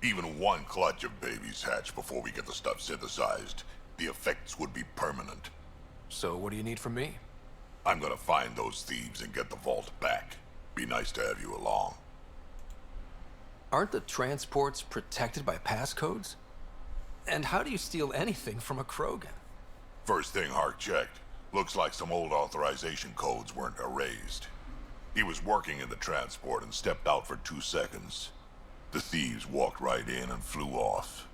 Even one clutch of babies hatch before we get the stuff synthesized. The effects would be permanent. So what do you need from me? I'm gonna find those thieves and get the vault back. Be nice to have you along. Aren't the transports protected by passcodes? And how do you steal anything from a Krogan? First thing Hark checked. Looks like some old authorization codes weren't erased. He was working in the transport and stepped out for 2 seconds. The thieves walked right in and flew off.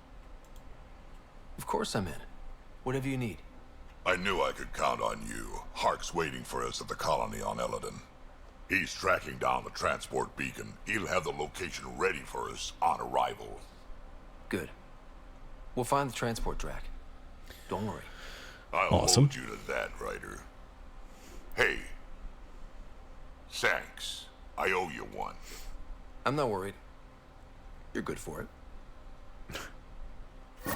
Of course I'm in. Whatever you need. I knew I could count on you. Hark's waiting for us at the colony on Eladon. He's tracking down the transport beacon. He'll have the location ready for us on arrival. Good. We'll find the transport track. Don't worry. I'll hold you to that, Ryder. Hey. Thanks. I owe you one. I'm not worried. You're good for it.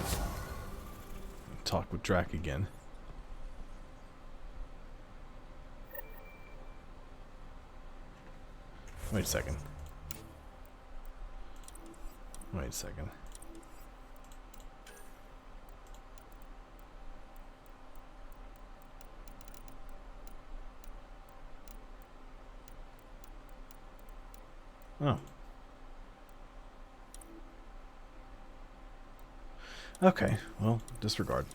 Talk with Drac again. Wait a second. Wait a second. Oh. Okay, well, disregard.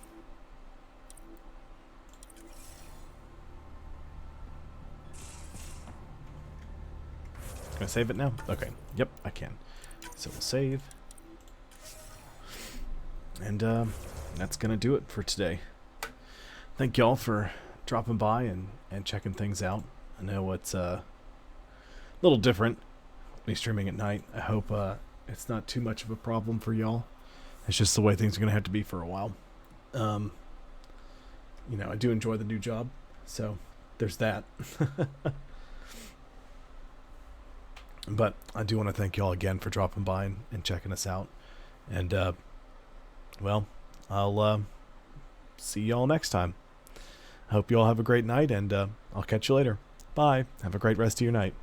Can I save it now? Okay, yep, I can. So we'll save. And that's going to do it for today. Thank y'all for dropping by and checking things out. I know it's a little different, me streaming at night. I hope it's not too much of a problem for y'all. It's just the way things are going to have to be for a while. You know, I do enjoy the new job, so there's that. But I do want to thank y'all again for dropping by and checking us out. And, well, I'll see y'all next time. I hope you all have a great night, and I'll catch you later. Bye. Have a great rest of your night.